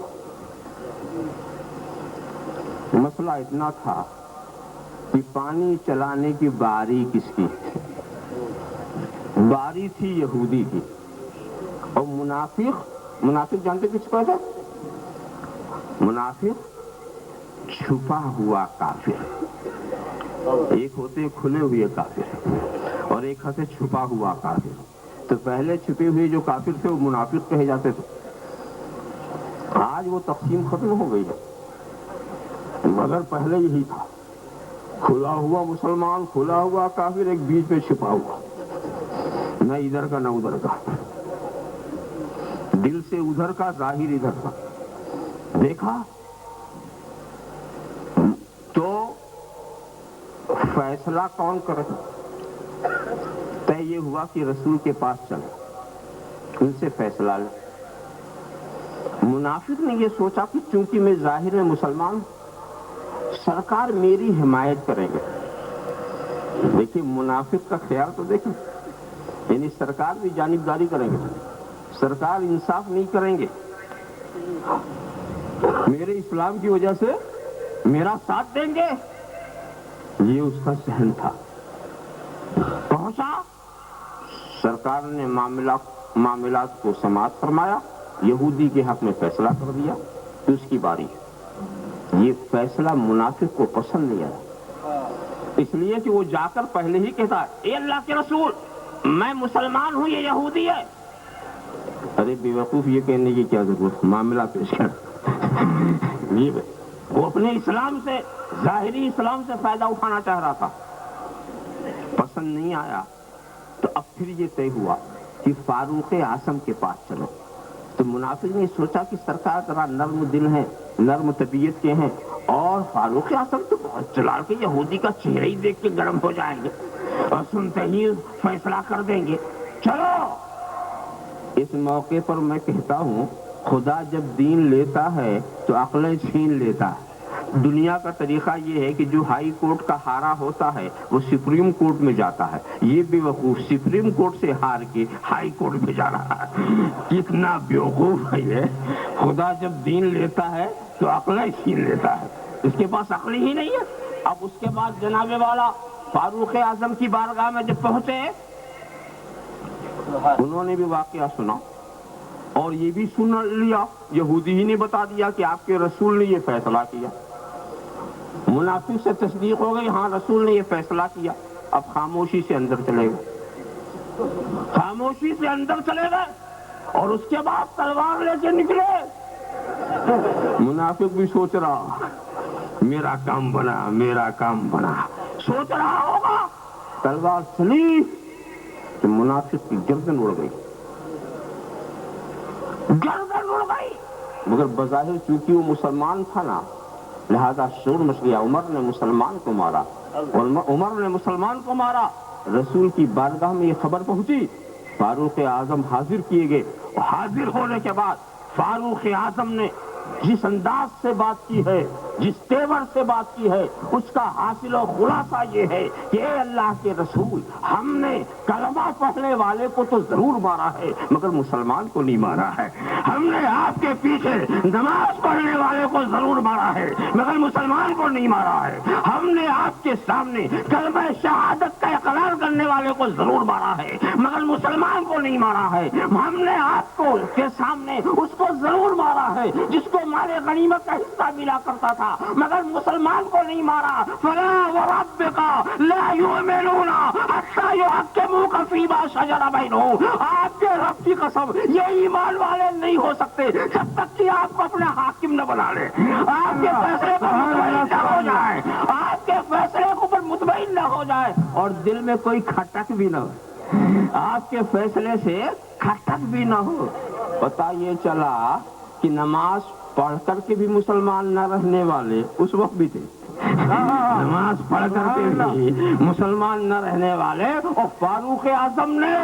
[SPEAKER 5] مسئلہ اتنا تھا کہ پانی چلانے کی باری کس کی؟ باری تھی یہودی کی، اور منافق جانتے کس کو تھا؟ منافق چھپا ہوا کافر، ایک ہوتے کھلے ہوئے کافر اور ایک ہوتے چھپا ہوا کافر۔ تو پہلے چھپے ہوئے جو کافر تھے وہ منافق کہے جاتے تھے، آج وہ تقسیم ختم ہو گئی ہے، مگر پہلے یہی تھا، کھلا ہوا مسلمان، کھلا ہوا کافر، ایک بیچ میں چھپا ہوا، نہ ادھر کا نہ ادھر کا، دل سے ادھر کا، ظاہر ادھر کا۔ دیکھا تو فیصلہ کون کرے؟ طے یہ ہوا کہ رسول کے پاس چلے، ان سے فیصلہ لے۔ منافق نے یہ سوچا کہ چونکہ میں ظاہر میں مسلمان ہوں، سرکار میری حمایت کریں گے۔ دیکھیے منافق کا خیال تو دیکھیں، یعنی سرکار بھی جانبداری کریں گے، سرکار انصاف نہیں کریں گے، میرے اسلام کی وجہ سے میرا ساتھ دیں گے، یہ اس کا ذہن تھا۔ پہنچا، سرکار نے معاملات کو سماعت فرمایا، یہودی کے حق میں فیصلہ کر دیا، تو اس کی باری۔ یہ فیصلہ منافق کو پسند نہیں آیا، اس لیے کہ وہ جا کر پہلے ہی کہتا اے اللہ کے رسول میں مسلمان ہوں، یہ یہودی ہے۔ ارے بیوقوف، یہ کہنے کی کیا ضرورت، معاملہ پیش کر۔ وہ اپنے اسلام سے، ظاہری اسلام سے فائدہ اٹھانا چاہ رہا تھا، پسند نہیں آیا۔ تو اب پھر یہ طے ہوا کہ فاروق اعظم کے پاس چلو۔ تو منافق نے سوچا کہ سرکار ذرا نرم دل ہے، نرم طبیعت کے ہیں، اور فاروق اعظم تو بہت جلال کے یہودی کا چہرہ ہی دیکھ کے گرم ہو جائیں گے اور سنتے ہی فیصلہ کر دیں گے، چلو۔ اس موقع پر میں کہتا ہوں خدا جب دین لیتا ہے تو عقلیں چھین لیتا ہے۔ دنیا کا طریقہ یہ ہے کہ جو ہائی کورٹ کا ہارا ہوتا ہے وہ سپریم کورٹ میں جاتا ہے، یہ بے وقوف سپریم کورٹ سے ہار کے ہائی کورٹ میں جا رہا ہے، کتنا بیوقوف ہے یہ۔ خدا جب دین لیتا ہے تو عقلیں چھین لیتا ہے، اس کے پاس عقل ہی نہیں ہے۔ اب اس کے بعد جناب والا فاروق اعظم کی بارگاہ میں جب پہنچے، انہوں نے بھی واقعہ سنا اور یہ بھی سن لیا، یہودی ہی نے بتا دیا کہ آپ کے رسول نے یہ فیصلہ کیا۔ منافق سے تصدیق ہو گئی، ہاں رسول نے یہ فیصلہ کیا۔ اب خاموشی سے اندر چلے گئے، خاموشی سے اندر چلے گئے، اور اس کے بعد تلوار لے کے نکلے۔ منافق بھی سوچ رہا میرا کام بنا، میرا کام بنا، سوچ رہا ہوگا۔ تلوار چلی کہ منافق کی گردن اڑ گئی، گردن اڑ گئی، مگر بظاہر چونکہ وہ مسلمان تھا نا، لہذا شور مچ گیا۔ عمر نے مسلمان کو مارا، عمر نے مسلمان کو مارا۔ رسول کی بارگاہ میں یہ خبر پہنچی، فاروق اعظم حاضر کیے گئے، اور حاضر ہونے کے بعد فاروق اعظم نے
[SPEAKER 4] جس انداز سے بات کی ہے، جس تیور سے بات کی ہے، اس کا حاصل و خلاصہ یہ ہے کہ اے اللہ کے رسول، ہم نے کلمہ پڑھنے والے کو تو ضرور مارا ہے مگر مسلمان کو نہیں مارا ہے. ہم نے آپ کے پیچھے نماز پڑھنے والے کو ضرور مارا ہے مگر مسلمان کو نہیں مارا ہے. ہم نے آپ کے سامنے کلمہ شہادت کا اقرار کرنے والے کو ضرور مارا ہے مگر مسلمان کو نہیں مارا ہے. ہم نے آپ کو کے سامنے اس کو ضرور مارا ہے جس کو مال غنیمت کا حصہ ملا کرتا تھا مگر مسلمان کو نہیں مارا. فلا وربک لا یؤمنون حتی یحکموک فیما شجر بینہم. آپ کے رب کی قسم یہ ایمان والے نہیں ہو سکتے جب تک کہ آپ کو اپنا حاکم نہ بنا لے، آپ کے فیصلے پر مطمئن نہ ہو جائے، آپ کے فیصلے کے اوپر مطمئن نہ ہو جائے اور دل میں کوئی کھٹک بھی نہ ہو، آپ کے فیصلے سے کھٹک بھی نہ ہو. پتہ یہ چلا کہ نماز پڑھ کر کے بھی مسلمان نہ رہنے والے اس وقت بھی تھے. نماز پڑھ کر کے بھی مسلمان نہ رہنے والے، اور فاروق اعظم نے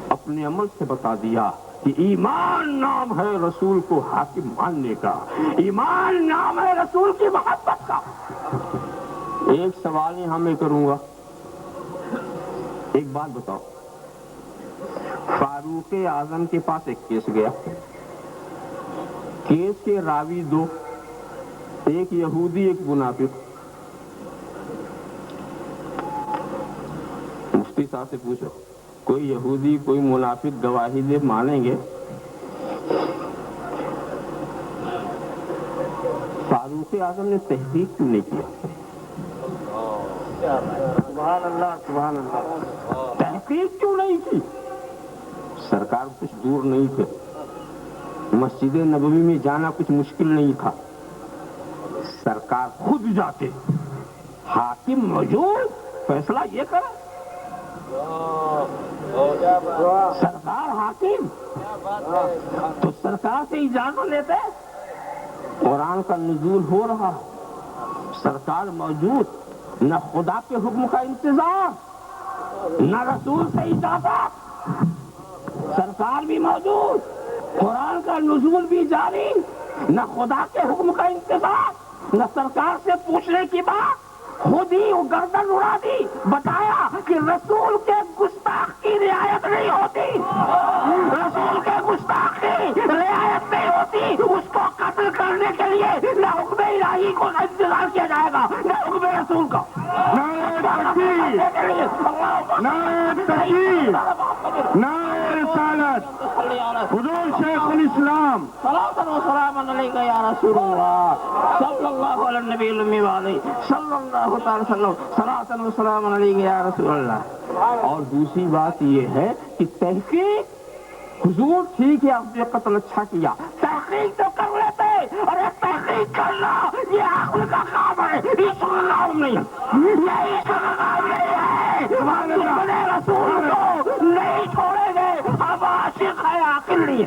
[SPEAKER 4] اپنے عمل سے بتا دیا کہ ایمان نام ہے رسول کو حاکم ماننے کا، ایمان نام ہے رسول کی محبت کا. ایک سوال یہاں میں کروں گا، ایک بات بتاؤ، فاروق اعظم کے پاس ایک کیس گیا، کیس کے راوی دو، ایک یہودی ایک منافق. مفتی صاحب سے پوچھو کوئی یہودی کوئی منافق گواہی دے مانیں گے؟ فاروق اعظم نے تحقیق کیوں نہیں کیا؟
[SPEAKER 2] سبحان اللہ سبحان اللہ.
[SPEAKER 4] تحقیق کیوں نہیں کی؟ سرکار کچھ دور نہیں تھے، مسجد نبوی میں جانا کچھ مشکل نہیں تھا، سرکار خود جاتے، حاکم موجود، فیصلہ یہ کرے. سرکار حاکم تو سرکار سے اجازت لیتے. قرآن کا نزول ہو رہا، سرکار موجود، نہ خدا کے حکم کا انتظار نہ رسول سے اجازت، سرکار بھی موجود، قرآن کا نزول بھی جاری، نہ خدا کے حکم کا انتظار نہ سرکار سے پوچھنے کی بات، خود ہی وہ گردن اڑا دی، بتایا کہ رسول کے گستاخ کی رعایت نہیں ہوتی، رسول کے گستاخ کی رعایت نہیں ہوتی، اس کو قتل کرنے کے لیے نہ حکم الہی کو انتظار کیا جائے گا نہ حکم رسول کا.
[SPEAKER 2] نعرہ تکبیر، نعرہ رسالت، حضور شیخ الاسلام
[SPEAKER 4] صلاۃ و سلام علیک یا رسول اللہ صلی اللہ علیہ النبی الامی وعلیہ صلی اللہ تعالی وسلم، صلاۃ و سلام علیک یا رسول اللہ. اور دوسری بات یہ ہے کہ تحقیق، حضور ٹھیک ہے آپ نے قتل اچھا کیا، تحقیق تو کر لیتے. ارے تحقیق کرنا یہ عقل کا کام ہے، عشق کا کام نہیں ہے، یہ عشق کا کام نہیں ہے. اپنے رسول کو نہیں چھوڑیں گے، اب عاشق ہے عاقل نہیں ہے.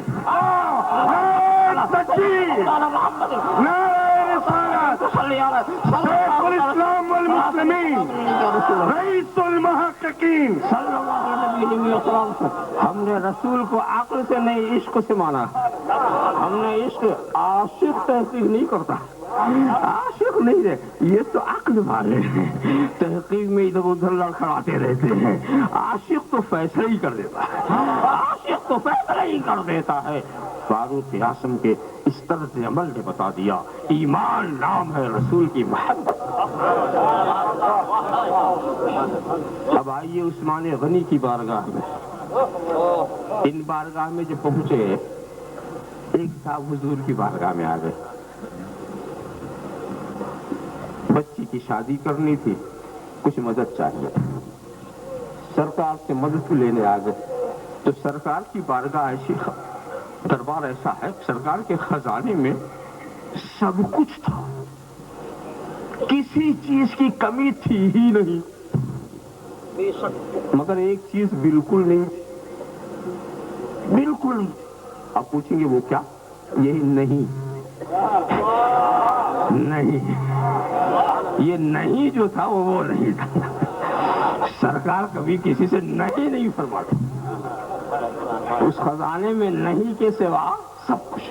[SPEAKER 2] شیخ الاسلام والمسلمین، رئیس المحققین.
[SPEAKER 4] ہم نے رسول کو عقل سے نہیں عشق سے مانا. ہم نے عشق، عاشق تحقیق نہیں کرتا، عاشق نہیں ہے، یہ تو عقل والے ہیں، تحقیق میں ادھر ادھر لڑکھڑاتے رہتے ہیں. عاشق تو فیصلہ ہی کر دیتا ہے، عاشق تو فیصلہ ہی کر دیتا ہے. فاروق اعظم کے اس طرز عمل نے بتا دیا ایمان نام ہے رسول کی محبت. اب آئیے عثمان غنی کی بارگاہ میں. ان بارگاہ میں جب پہنچے، ایک صاحب حضور کی بارگاہ میں آ گئے، بچی کی شادی کرنی تھی، کچھ مدد چاہیے، سرکار سے مدد لینے آ گئے. تو سرکار کی بارگاہ ایسی، دربار ایسا ہے، سرکار کے خزانے میں سب کچھ تھا، کسی چیز کی کمی تھی ہی نہیں، مگر ایک چیز بالکل نہیں، بالکل نہیں. آپ پوچھیں گے وہ کیا؟ یہی نہیں، نہیں، یہ نہیں جو تھا وہ نہیں تھا. سرکار کبھی کسی سے نہیں فرماتے، اس خزانے میں نہیں کے سوا سب کچھ.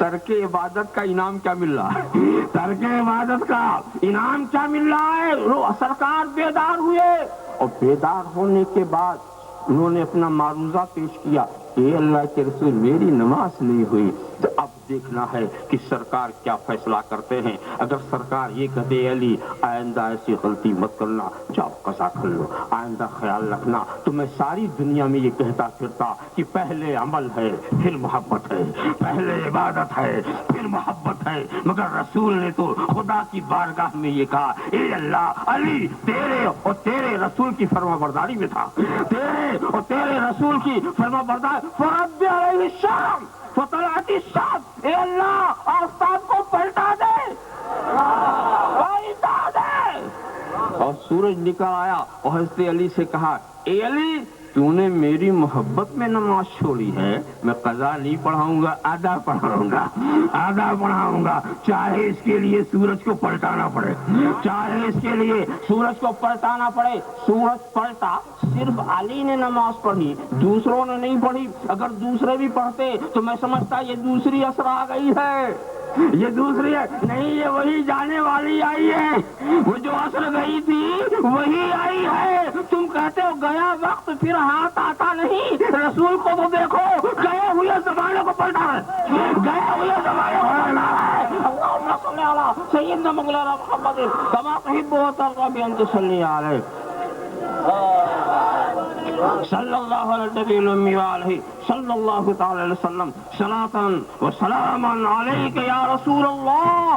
[SPEAKER 5] ترک عبادت کا انعام کیا مل رہا ہے؟ ترک عبادت کا انعام کیا مل رہا ہے؟ سرکار بیدار ہوئے اور بیدار ہونے کے بعد انہوں نے اپنا معروضہ پیش کیا، اے اللہ کے رسول میری نماز نہیں ہوئی، تو اب دیکھنا ہے کہ سرکار کیا فیصلہ کرتے ہیں۔ اگر سرکار یہ کہتے علی آئندہ ایسی غلطی مت کرنا، جاؤ قضا کر لو، آئندہ خیال رکھنا، تو میں ساری دنیا میں یہ کہتا پھرتا کہ پہلے عمل ہے پھر محبت ہے، پہلے عبادت ہے پھر محبت ہے، مگر رسول نے تو خدا کی بارگاہ میں یہ کہا، اے اللہ علی تیرے اور تیرے رسول کی فرما برداری میں تھا، تیرے اور تیرے رسول کی فرما برداری، فرب علیہ الشام فطلعت الشام، اے اللہ آفتاب کو پلٹا دے، پلٹا دے، اور سورج نکل آیا اور حضرت علی سے کہا، اے علی تو نے میری محبت میں نماز چھوڑی ہے، میں قضا نہیں پڑھاؤں گا، آدھا پڑھاؤں گا، آدھا پڑھاؤں گا، چاہے اس کے لیے سورج کو پلٹانا پڑے، چاہے اس کے لیے سورج کو پلٹانا پڑے۔ سورج پلٹا، صرف علی نے نماز پڑھی، دوسروں نے نہیں پڑھی، اگر دوسرے بھی پڑھتے تو میں سمجھتا یہ دوسری اثر آ گئی ہے، یہ دوسری ہے، نہیں یہ وہی جانے والی آئی ہے، وہ جو اثر گئی تھی وہی آئی ہے۔ تم کہتے ہو گیا وقت پھر ہاتھ آتا نہیں، رسول کو تو دیکھو گئے ہوئے زمانے کو پلٹا ہے، گئے ہوئے زمانے کو پلٹا ہے۔ اللہم صلی علی سیدنا مولانا محمد کما تحب و ترضى بأن تصلی علیہ صلی اللہ علیہ نبی الامی وآلہ صلی اللہ تعالی علیہ وسلم صلاۃ و سلام علیک یا رسول اللہ۔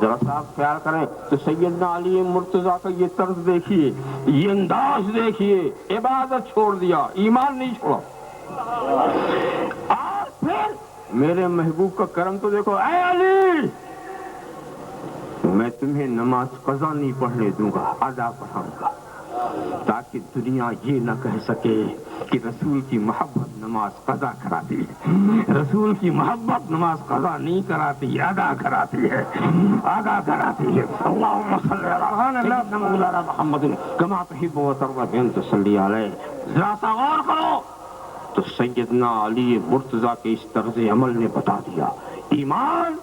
[SPEAKER 5] ذرا صاحب خیال کریں تو سیدنا علی مرتضیٰ کا یہ طرز دیکھیے، یہ انداز دیکھیے، عبادت چھوڑ دیا، ایمان نہیں چھوڑا، اور پھر میرے محبوب کا کرم تو دیکھو، اے علی میں تمہیں نماز قضا نہیں پڑھنے دوں گا، ادا پڑھاؤں گا، تاکہ دنیا یہ نہ کہہ سکے کہ رسول کی محبت نماز قضا کراتی ہے، رسول کی محبت نماز قضا نہیں کراتی، ادا کراتی ہے، ادا کراتی ہے۔ اللہم صلی علی مولانا محمد کما تحب و ترضى بأن تصلی علیہ۔ ذرا سا غور کرو تو سیدنا علی مرتضیٰ کے اس طرز عمل نے بتا دیا، ایمان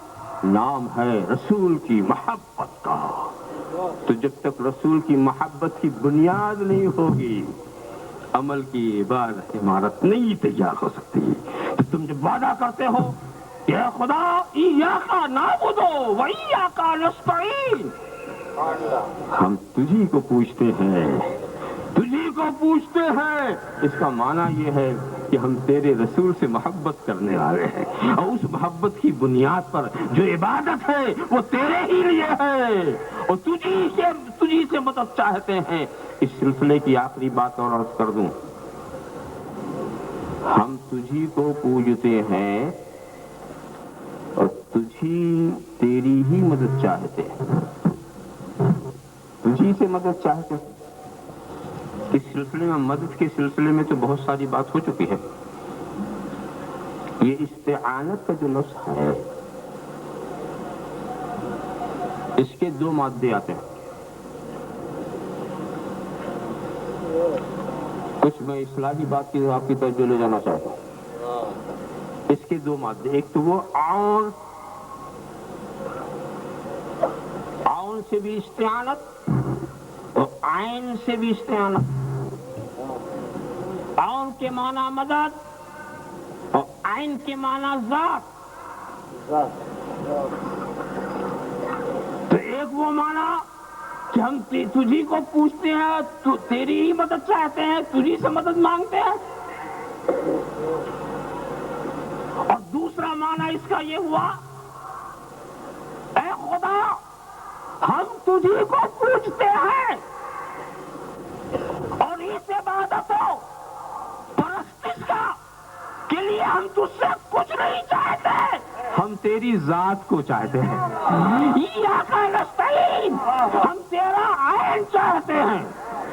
[SPEAKER 5] نام ہے رسول کی محبت کا، تو جب تک رسول کی محبت کی بنیاد نہیں ہوگی عمل کی عبادت عمارت نہیں تیار ہو سکتی۔ تو تم جب وعدہ کرتے ہو یا خدا ایاک نعبد و ایاک نستعین، ہم تجھی کو پوچھتے ہیں، تجھی کو پوچھتے ہیں، اس کا معنی یہ ہے کہ ہم تیرے رسول سے محبت کرنے والے ہیں، اور اس محبت کی بنیاد پر جو عبادت ہے وہ تیرے ہی لیے ہے، اور تجھی سے مدد چاہتے ہیں۔ اس سلسلے کی آخری بات اور عرض کر دوں، ہم تجھی کو پوجتے ہیں اور تیری ہی مدد چاہتے ہیں، تجھی سے مدد چاہتے ہیں۔ اس سلسلے میں مدد کے سلسلے میں تو بہت ساری بات ہو چکی ہے۔ یہ استعانت کا جو لفظ ہے اس کے دو مادے آتے ہیں، کچھ میں اصلاحی بات کی آپ کی توجہ لے جانا چاہتا ہوں۔ اس کے دو مادے، ایک تو وہ عون سے بھی استعانت اور عین سے بھی استعانت۔ عون کے معنی مدد اور عین کے معنی ذات۔ تو ایک وہ معنی کہ ہم تجھی کو پوچھتے ہیں، تو تیری ہی مدد چاہتے ہیں، تجھی سے مدد مانگتے ہیں، اور دوسرا معنی اس کا یہ ہوا، اے خدا ہم تجھی کو پوچھتے ہیں اور اس عبادت و پرستش کا کے لیے ہم تجھ سے کچھ نہیں چاہتے، ہم تیری ذات کو چاہتے ہیں، ایاک نستعین، ہم تیرا عین چاہتے ہیں،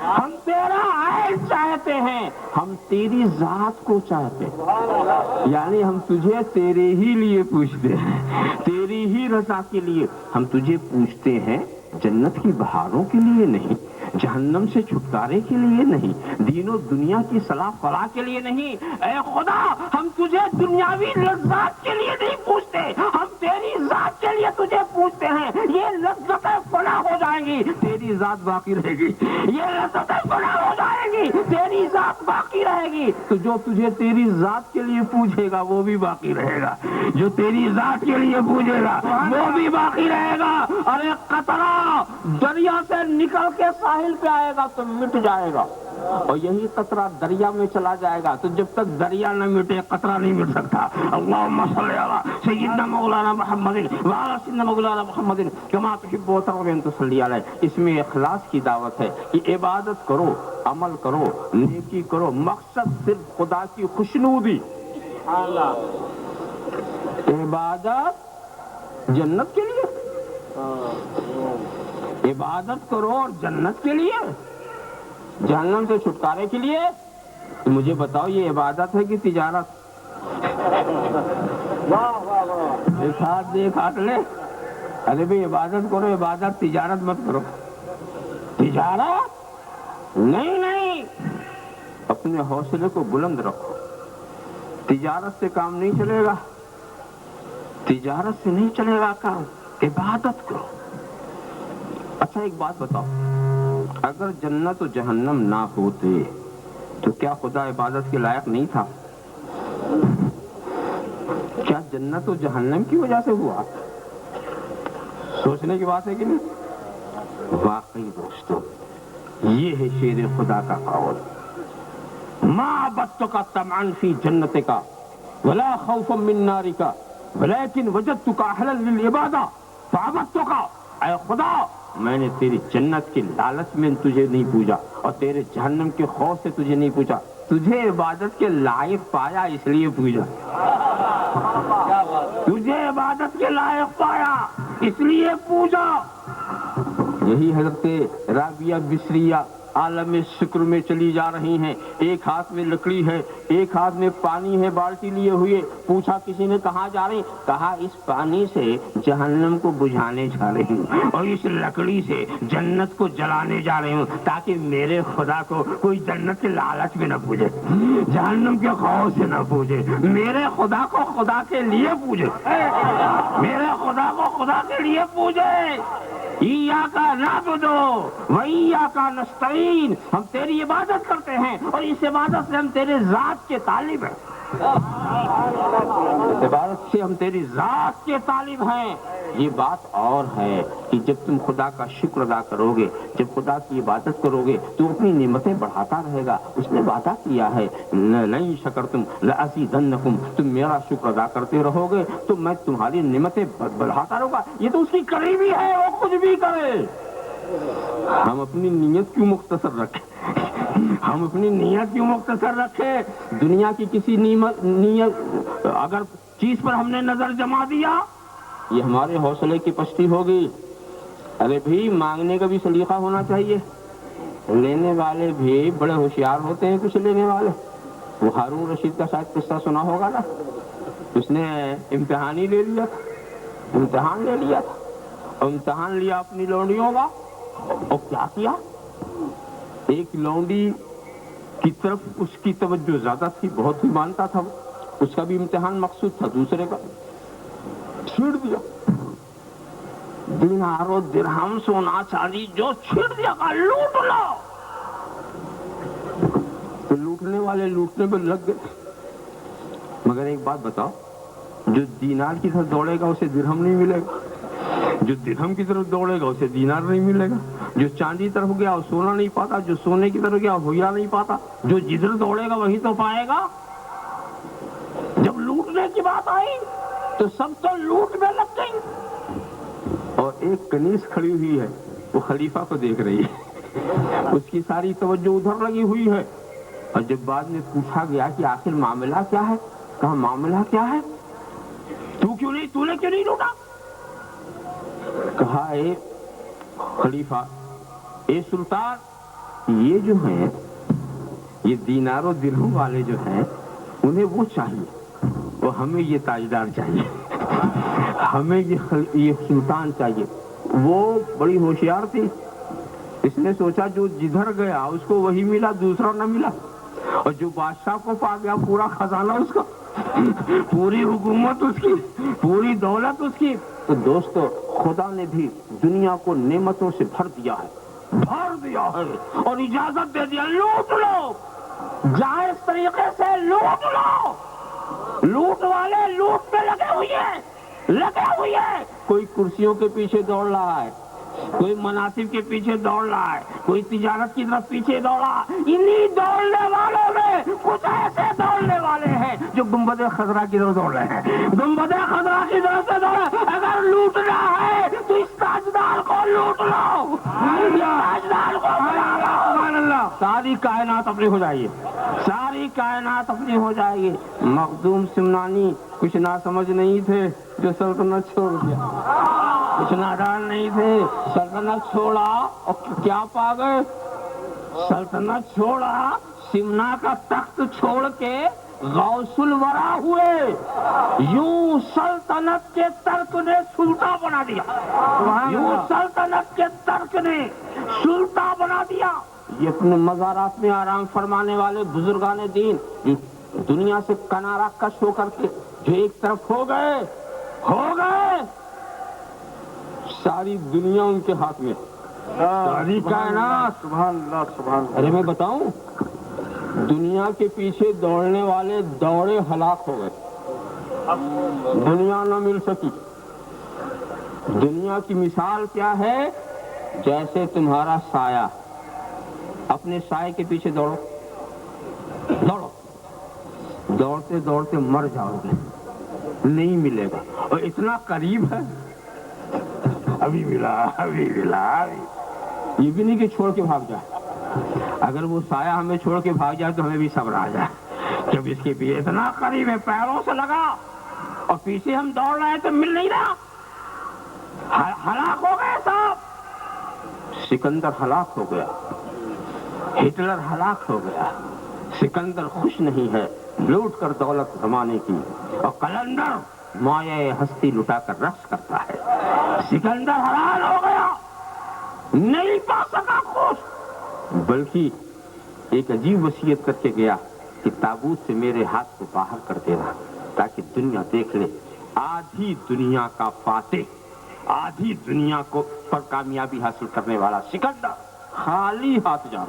[SPEAKER 5] ہم تیرا عین چاہتے ہیں، ہم تیری ذات کو چاہتے ہیں، یعنی ہم تجھے تیرے ہی لیے پوچھتے ہیں، تیری ہی رضا کے لیے ہم تجھے پوچھتے ہیں، جنت کی بہاروں کے لیے نہیں، جہنم سے چھٹکارے کے لیے نہیں, دین و دنیا کی صلاح فلاح کے لیے نہیں. اے خدا, ہم تجھے دنیاوی لذات کے لیے نہیں پوچھتے, ہم تیری ذات کے لیے تجھے پوچھتے ہیں. یہ لذتیں فنا ہو جائیں گی, تیری ذات باقی رہے گی. یہ لذتیں فنا ہو جائیں گی, تیری ذات باقی رہے گی. تو جو تجھے تیری ذات کے لیے پوچھے گا وہ بھی باقی رہے گا, جو تیری ذات کے لیے پوچھے گا وہ بھی باقی رہے گا. ارے قطرہ دریا سے نکل کے ساحل پہ آئے گا تو مٹ جائے گا, اور یہی قطرہ دریا میں چلا جائے گا, تو جب تک دریا نہ مٹے قطرہ نہیں مٹ سکتا. اللہم صلی علی سیدنا مولانا محمد وعلی سیدنا مولانا محمد کما تحب و ترضی ان تصلی علیہ. اس میں اخلاص کی دعوت ہے کہ عبادت کرو, عمل کرو, نیکی کرو, مقصد صرف خدا کی خوشنودی. عبادت جنت کے لیے, عبادت کرو اور جنت کے لیے, جہنم سے چھٹکارے کے لیے. تو مجھے بتاؤ یہ عبادت ہے کہ تجارت؟ ایک ہاتھ لے. ارے بھائی عبادت کرو, عبادت, تجارت مت کرو. تجارت نہیں, اپنے حوصلے کو بلند رکھو. تجارت سے کام نہیں چلے گا, تجارت سے نہیں چلے گا کام, عبادت کرو. اچھا ایک بات بتاؤ, اگر جنت و جہنم نہ ہوتے تو کیا خدا عبادت کے لائق نہیں تھا؟ کیا جنت و جہنم کی وجہ سے ہوا؟ سوچنے کی بات ہے کہ نہیں؟ واقعی دوستو یہ ہے شیر خدا کا قول, ما عبدتک طمعا فی جنتک ولا خوفا من نارک ولیکن وجدتک اہلا للعبادہ فعبدتک. اے خدا, میں نے تیری جنت کے لالچ میں تجھے نہیں پوجا اور تیرے جہنم کے خوف سے تجھے نہیں پوچھا, تجھے عبادت کے لائق پایا اس لیے پوجا. تجھے عبادت کے لائق پایا اس لیے پوجا. یہی حضرت رابعہ بصریہ عالم شکر میں چلی جا رہی ہیں, ایک ہاتھ میں لکڑی ہے, ایک ہاتھ میں پانی ہے, بالٹی لیے ہوئے. پوچھا کسی نے کہاں جا رہی؟ کہا اس پانی سے جہنم کو بجھانے جا رہی ہوں اور اس لکڑی سے جنت کو جلانے جا رہی ہوں, تاکہ میرے خدا کو کوئی جنت کے لالچ میں نہ پوجے, جہنم کے خوف سے نہ پوجے, میرے خدا کو خدا کے لیے پوجے, میرے خدا کو خدا کے لیے پوجے. ایاک نعبد و ایاک نستعین, ہم تیری عبادت کرتے ہیں اور اس عبادت سے ہم تیرے ذات کے طالب ہیں. عبادت سے ہم تیری ذات کے طالب ہیں. یہ بات اور ہے کہ جب تم خدا کا شکر ادا کرو گے, جب خدا کی عبادت کرو گے تو اپنی نعمتیں بڑھاتا رہے گا. اس نے وعدہ کیا ہے لئن شکرتم لأزیدنکم, تم میرا شکر ادا کرتے رہو گے تو میں تمہاری نعمتیں بڑھاتا رہوں گا. یہ تو اس کی قریبی ہے, وہ کچھ بھی کرے. ہم اپنی نیت کیوں مختصر رکھیں, ہم اپنی نیت کیوں مختصر رکھیں؟ دنیا کی کسی نیت اگر چیز پر ہم نے نظر جما دیا, یہ ہمارے حوصلے کی پستی ہوگی. ارے بھی مانگنے کا بھی سلیقہ ہونا چاہیے. لینے والے بھی بڑے ہوشیار ہوتے ہیں کچھ لینے والے. وہ ہارون رشید کا شاید قصہ سنا ہوگا نا, اس نے امتحان ہی لے لیا تھا, امتحان لے لیا تھا, اور امتحان لیا اپنی لونڈیوں کا, اور کیا کیا, ایک لونڈی کی طرف اس کی توجہ زیادہ تھی, بہت ہی مانتا تھا وہ, اس کا بھی امتحان مقصود تھا, دوسرے کا چھیڑ دیا. دینار و درہم سونا چاندی جو چھیڑ دیا کا لوٹ لو. تو لوٹنے والے لوٹنے پہ لگ گئے. مگر ایک بات بتاؤ, جو دینار کی طرف دوڑے گا اسے درہم نہیں ملے گا, جو درہم کی طرف دوڑے گا اسے دینار نہیں ملے گا, جو چاندی کی طرف گیا وہ سونا نہیں پاتا, جو سونے کی طرف گیا وہ ہیرا نہیں پاتا, جو جدھر دوڑے گا وہی تو پائے گا. جب لوٹنے کی بات آئی تو سب تو لوٹ میں لگ گئی, اور ایک کنیز کھڑی ہوئی ہے, وہ خلیفہ کو دیکھ رہی ہے, اس کی ساری توجہ ادھر لگی ہوئی ہے. اور جب بعد میں پوچھا گیا کہ آخر معاملہ کیا ہے, کہا معاملہ کیا ہے, تو نے کیوں نہیں لوٹا؟ کہا اے خلیفہ, اے سلطان, یہ جو ہیں یہ دینار و درہم والے جو ہیں انہیں وہ چاہیے, اور ہمیں یہ تاجدار چاہیے, ہمیں یہ سلطان چاہیے. وہ بڑی ہوشیار تھی, اس نے سوچا جو جدھر گیا اس کو وہی ملا, دوسرا نہ ملا, اور جو بادشاہ کو پا گیا پورا خزانہ اس کا, پوری حکومت اس کی, پوری دولت اس کی. تو دوستو خدا نے بھی دنیا کو نعمتوں سے بھر دیا ہے, بھر دیا ہے, اور اجازت دے دیا لوٹ لو, جائز طریقے سے لوٹ لو. لوٹ والے لوٹ پہ لگے ہوئے ہیں. کوئی کرسیوں کے پیچھے دوڑ رہا ہے, کوئی مناصب کے پیچھے دوڑ رہا ہے, کوئی تجارت کی طرف پیچھے دوڑا. انہی دوڑنے والوں میں کچھ ایسے دوڑنے والے ہیں جو گنبد خضرا کی طرف دوڑ رہے ہیں, گنبد خضرا کی طرف سے دوڑے. اگر لوٹنا ہے تو اس تاجدار کو لوٹ لو, تاجدار کو بنا لو. ساری کائنات اپنی ہو جائے گی, ساری کائنات اپنی ہو جائے گی. مخدوم سمنانی کچھ نہ سمجھ نہیں تھے جو سلطنت چھوڑ دیا, کچھ نادان نہیں تھے, سلطنت چھوڑا اور کیا پا گئے؟ سلطنت چھوڑا, سمنا کا تخت چھوڑ کے غوث الورا ہوئے. یوں سلطنت کے ترک نے سلطان بنا دیا, یوں سلطنت کے ترک نے سلطان بنا دیا. یہ اپنے مزارات میں آرام فرمانے والے بزرگان دین دنیا سے کنارہ کش ہو کر کے جو ایک طرف ہو گئے, ساری دنیا ان کے ہاتھ میں, ساری کائنات.
[SPEAKER 2] سبحان اللہ, سبحان اللہ.
[SPEAKER 5] ارے میں بتاؤں, دنیا کے پیچھے دوڑنے والے دوڑے ہلاک ہو گئے, دنیا نہ مل سکی. دنیا کی مثال کیا ہے؟ جیسے تمہارا سایہ, اپنے سائے کے پیچھے دوڑو, دوڑتے دوڑتے مر جاؤ گے, نہیں ملے گا. اور اتنا قریب ہے, ابھی ملا. یہ بھی نہیں کہ چھوڑ کے بھاگ جائے. اگر وہ سایہ ہمیں چھوڑ کے بھاگ جائے تو ہمیں بھی صبر آ جائے, جب اس کے پیچھے اتنا قریب ہے, پیروں سے لگا اور پیچھے ہم دوڑ رہے ہیں تو مل نہیں رہا. ہلاک ہو گئے سب. سکندر ہلاک ہو گیا, ہٹلر ہلاک ہو گیا. سکندر خوش نہیں ہے لوٹ کر دولت زمانے کی, اور کلندر مایہ ہستی لٹا کر رقص کرتا ہے. سکندر حیران ہو گیا, نہیں پا سکا خوش, بلکہ ایک عجیب وصیت کر کے گیا کہ تابوت سے میرے ہاتھ کو باہر کر دینا تاکہ دنیا دیکھ لے. آدھی دنیا کا فاتح, آدھی دنیا کو پر کامیابی حاصل کرنے والا سکندر خالی ہاتھ جا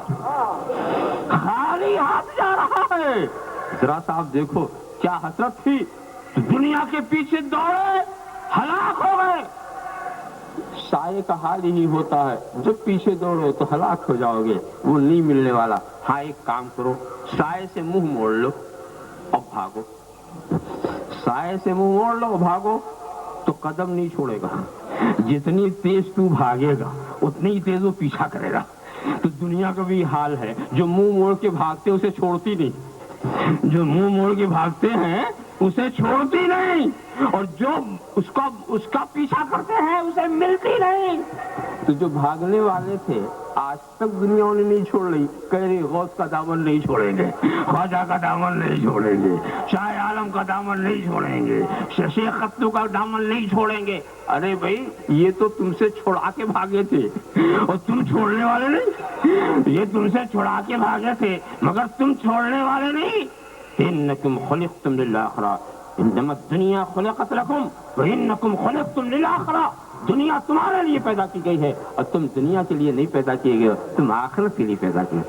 [SPEAKER 5] رہا ہے. ذرا صاحب دیکھو کیا حسرت تھی, دنیا کے پیچھے دوڑے ہلاک ہو گئے. سائے کا حال ہی ہوتا ہے, جب پیچھے دوڑو تو ہلاک ہو جاؤ گے, وہ نہیں ملنے والا. ہاں ایک کام کرو, سائے سے منہ موڑ لو اور بھاگو. سائے سے منہ موڑ لو اور بھاگو تو قدم نہیں چھوڑے گا. جتنی تیز تو بھاگے گا اتنی ہی تیز وہ پیچھا کرے گا. تو دنیا کا بھی حال ہے, جو منہ موڑ کے بھاگتے اسے چھوڑتی نہیں, جو منہ موڑ کے بھاگتے ہیں اسے چھوڑتی نہیں, اور جو اس کا پیچھا کرتے ہیں اسے ملتی نہیں. تو جو بھاگنے والے تھے آج تک دنیا انہیں نہیں چھوڑ رہی. کہہ رہی غوث کا دامن نہیں چھوڑیں گے, خواجہ کا دامن نہیں چھوڑیں گے, شاہ عالم کا دامن نہیں چھوڑیں گے, شیخ قطب کا دامن نہیں چھوڑیں گے. ارے بھائی یہ تو تم سے چھڑا کے بھاگے تھے اور تم چھوڑنے والے نہیں. یہ تم سے چھڑا کے بھاگے تھے مگر تم چھوڑنے والے نہیں. انکم خلقتم للآخرہ انما الدنیا خلقت لکم وانکم خلقتم للآخرہ. دنیا تمہارے لیے پیدا کی گئی ہے اور تم دنیا کے لیے نہیں پیدا کیے گئے, تم آخرت کے لیے پیدا کیے.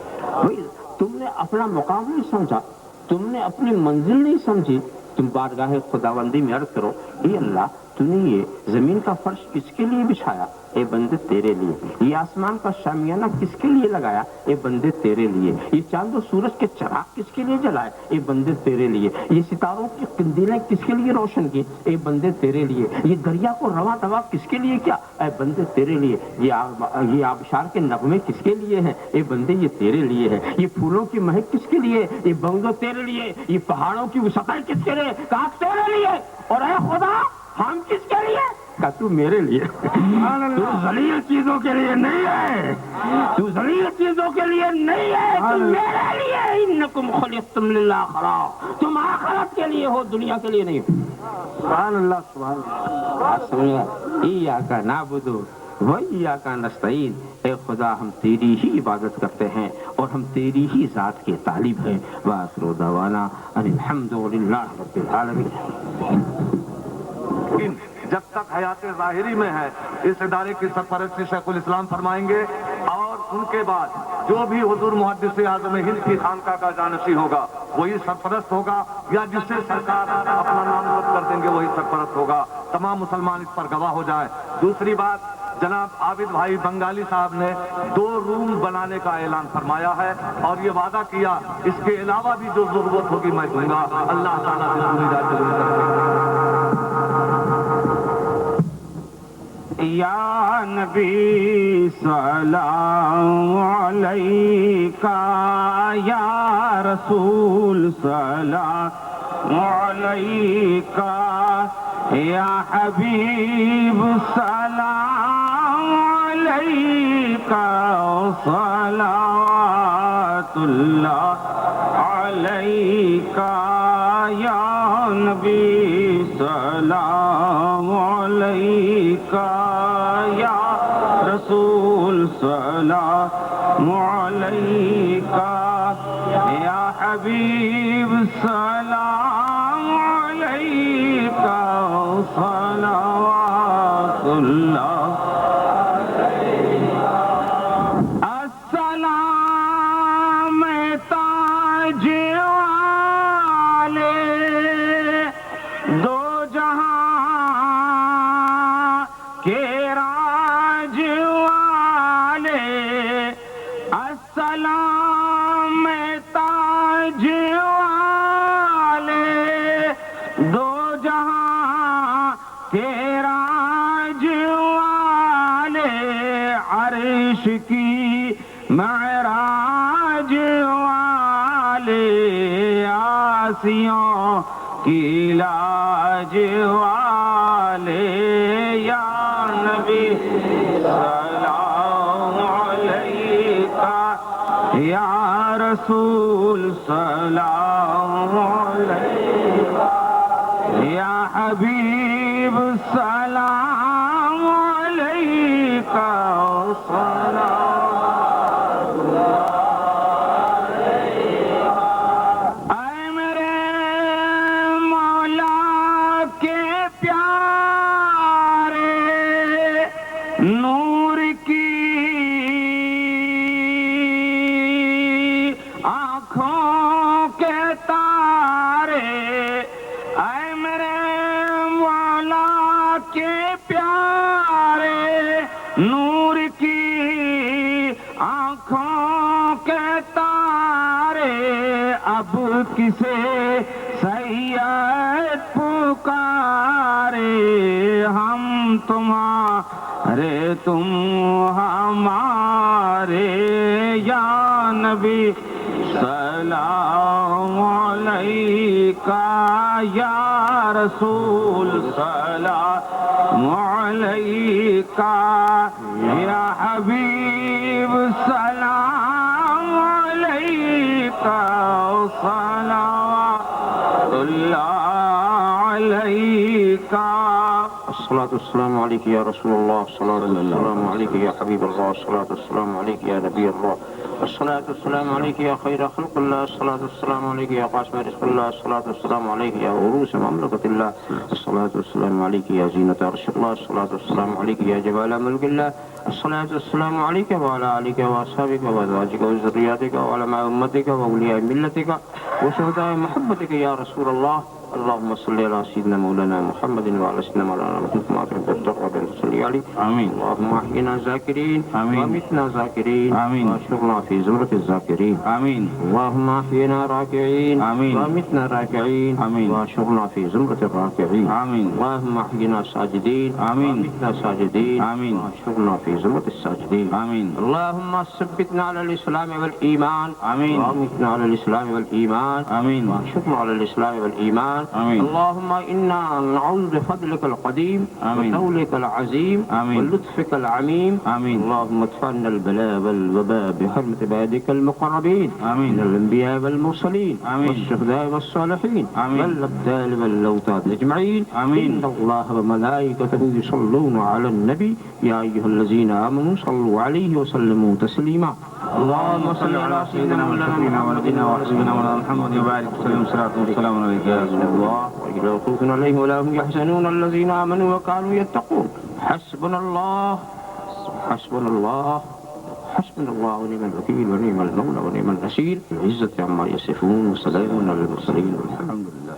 [SPEAKER 5] تم نے اپنا مقام نہیں سمجھا, تم نے اپنی منزل نہیں سمجھی. تم بارگاہ خداوندی میں عرض کرو, اے اللہ تو نے یہ زمین کا فرش کس کے لیے بچھایا؟ اے بندے تیرے لیے. یہ آسمان کا شامیانہ کس کے لیے لگایا؟ اے بندے تیرے لیے. یہ چاند و سورج کے چراغ کس کے لیے جلائے؟ اے بندے تیرے لیے. یہ ستاروں کی قندیلیں کس کے لیے روشن کی؟ اے بندے تیرے لیے. یہ دریا کو رواں دوا کس کے لیے کیا؟ اے بندے تیرے لیے. یہ آبشار کے نغمے کس کے لیے ہیں؟ اے بندے یہ تیرے لیے ہے. یہ پھولوں کی مہک کس کے لیے؟ یہ بنگلو تیرے لیے. یہ پہاڑوں کی وسعت کس کے لیے؟ کہا تیرے لیے. اور اے خدا ہم کس کے لیے؟ کہ تو میرے لیے. تو ذلیل چیزوں کے لیے نہیں ہے, تو ذلیل چیزوں کے لیے نہیں ہے, تم میرے لیے. انکم خلقتم للآخرہ, تم آخرت کے لیے ہو, دنیا کے لیے نہیں.
[SPEAKER 2] سبحان اللہ, سبحان اللہ.
[SPEAKER 5] سمجھا, ایاک نعبد وَإِيَّاكَ نَسْتَعِينُ، اے خدا ہم تیری ہی عبادت کرتے ہیں اور ہم تیری ہی ذات کے طالب ہیں۔ وآخر دعوانا ان الحمد للہ رب العالمین۔
[SPEAKER 3] جب تک حیات ظاہری میں ہے اس ادارے کی سرپرستی شیخ الاسلام فرمائیں گے، اور ان کے بعد جو بھی حضور محدث اعظم ہند کی خانقاہ کا جانشین ہوگا وہی سرپرست ہوگا، یا جس سے سرکار اپنا نامزد کر دیں گے وہی سرپرست ہوگا۔ تمام مسلمان اس پر گواہ ہو جائے۔ دوسری بات، جناب عابد بھائی بنگالی صاحب نے 2 روم بنانے کا اعلان فرمایا ہے اور یہ وعدہ کیا اس کے علاوہ بھی جو ضرورت ہوگی میں دوں گا۔ اللہ تعالیٰ سے پوری رات ضرور کریں۔
[SPEAKER 5] یا نبی سلام علیکہ، یا رسول سلام علیکہ، یا حبیب سلام علیکہ، صلوات اللہ علیکہ، یا نبی سلام علیکہ، یا رسول سلام علیکہ، یا حبیب سلام علیکہ، صلوات اللہ۔ السلام تاج والے دو جہاں کے راج والے، السلام تاج والے دو جہاں کے راج والے، عرش کی معراج والے، آسیوں کی لاج والے، یا نبی سلام علیکہ، یا رسول سلام علیکہ، یا حبیب سلام علیکہ، صلوات نور کی آنکھوں کے تارے، اے میرے مولا کے پیارے، نور کی آنکھوں کے تارے، اب کسے سید پکارے، ہم تمہارے تم ہمارے، یا نبی سلام علیکہ، یا رسول سلام علیکہ، یا حبیب سلام علیکہ، صلوات اللہ علیکہ۔ الصلاة والسلام عليك يا رسول الله، الصلاة والسلام عليك يا حبيب الله، الصلاة والسلام عليك يا نبي الله، الصلاة والسلام عليك يا خير خلق الله، الصلاة والسلام عليك يا قاسم رزق الله، الصلاة والسلام عليك يا عروس مملكة الله، الصلاة والسلام عليك يا زينة عرش الله، الصلاة والسلام عليك يا جمال ملك الله، الصلاة والسلام عليك وعلى آلك وأصحابك وأزواجك وذرياتك وعلماء أمتك وأولياء ملتك وشهداء محبتك يا رسول الله، اللهم صل على سيدنا مولانا محمد وعلى سيدنا مولانا محمد كما تحب وترضى صلى عليه. آمين. اللهم احينا ذاكرين وامتنا ذاكرين واشرنا في زمرة الذاكرين. آمين. اللهم احينا راكعين وامتنا راكعين واشرنا في زمرة الراكعين. آمين. اللهم احينا ساجدين وامتنا ساجدين واشرنا في زمرة الساجدين. آمين. اللهم ثبتنا على الإسلام والإيمان. آمين. وامتنا على الإسلام والإيمان. آمين. واشرنا على الإسلام والإيمان. الرحمن
[SPEAKER 3] آمين.
[SPEAKER 5] اللهم إنا نعوذ بفضلك القديم
[SPEAKER 3] آمين.
[SPEAKER 5] وطولك العظيم
[SPEAKER 3] آمين.
[SPEAKER 5] ولطفك العميم
[SPEAKER 3] آمين.
[SPEAKER 5] اللهم ادفع عنا البلاء والوباء بحرمة عبادك المقربين
[SPEAKER 3] آمين.
[SPEAKER 5] من الأنبياء والمرسلين
[SPEAKER 3] آمين.
[SPEAKER 5] والشهداء والصالحين
[SPEAKER 3] آمين.
[SPEAKER 5] والأبدال والأوتاد أجمعين
[SPEAKER 3] آمين.
[SPEAKER 5] إن الله وملائكته يصلون على النبي يا أيها الذين آمنوا صلوا عليه وسلموا تسليما اللهم صل على سيدنا
[SPEAKER 3] وشفينا ونبينا وحبيبنا مولانا محمد وبارك وسلم صلاة وسلام عليك يا رسول الله
[SPEAKER 5] وإلى خوف عليه ولا هم يحزنون الذين آمنوا وكانوا يتقون حسبنا الله حسبنا الله حسبنا الله ونعم الوكيل ونعم المولى ونعم النصير العزة عما يصفون وسلام على المرسلين والحمد لله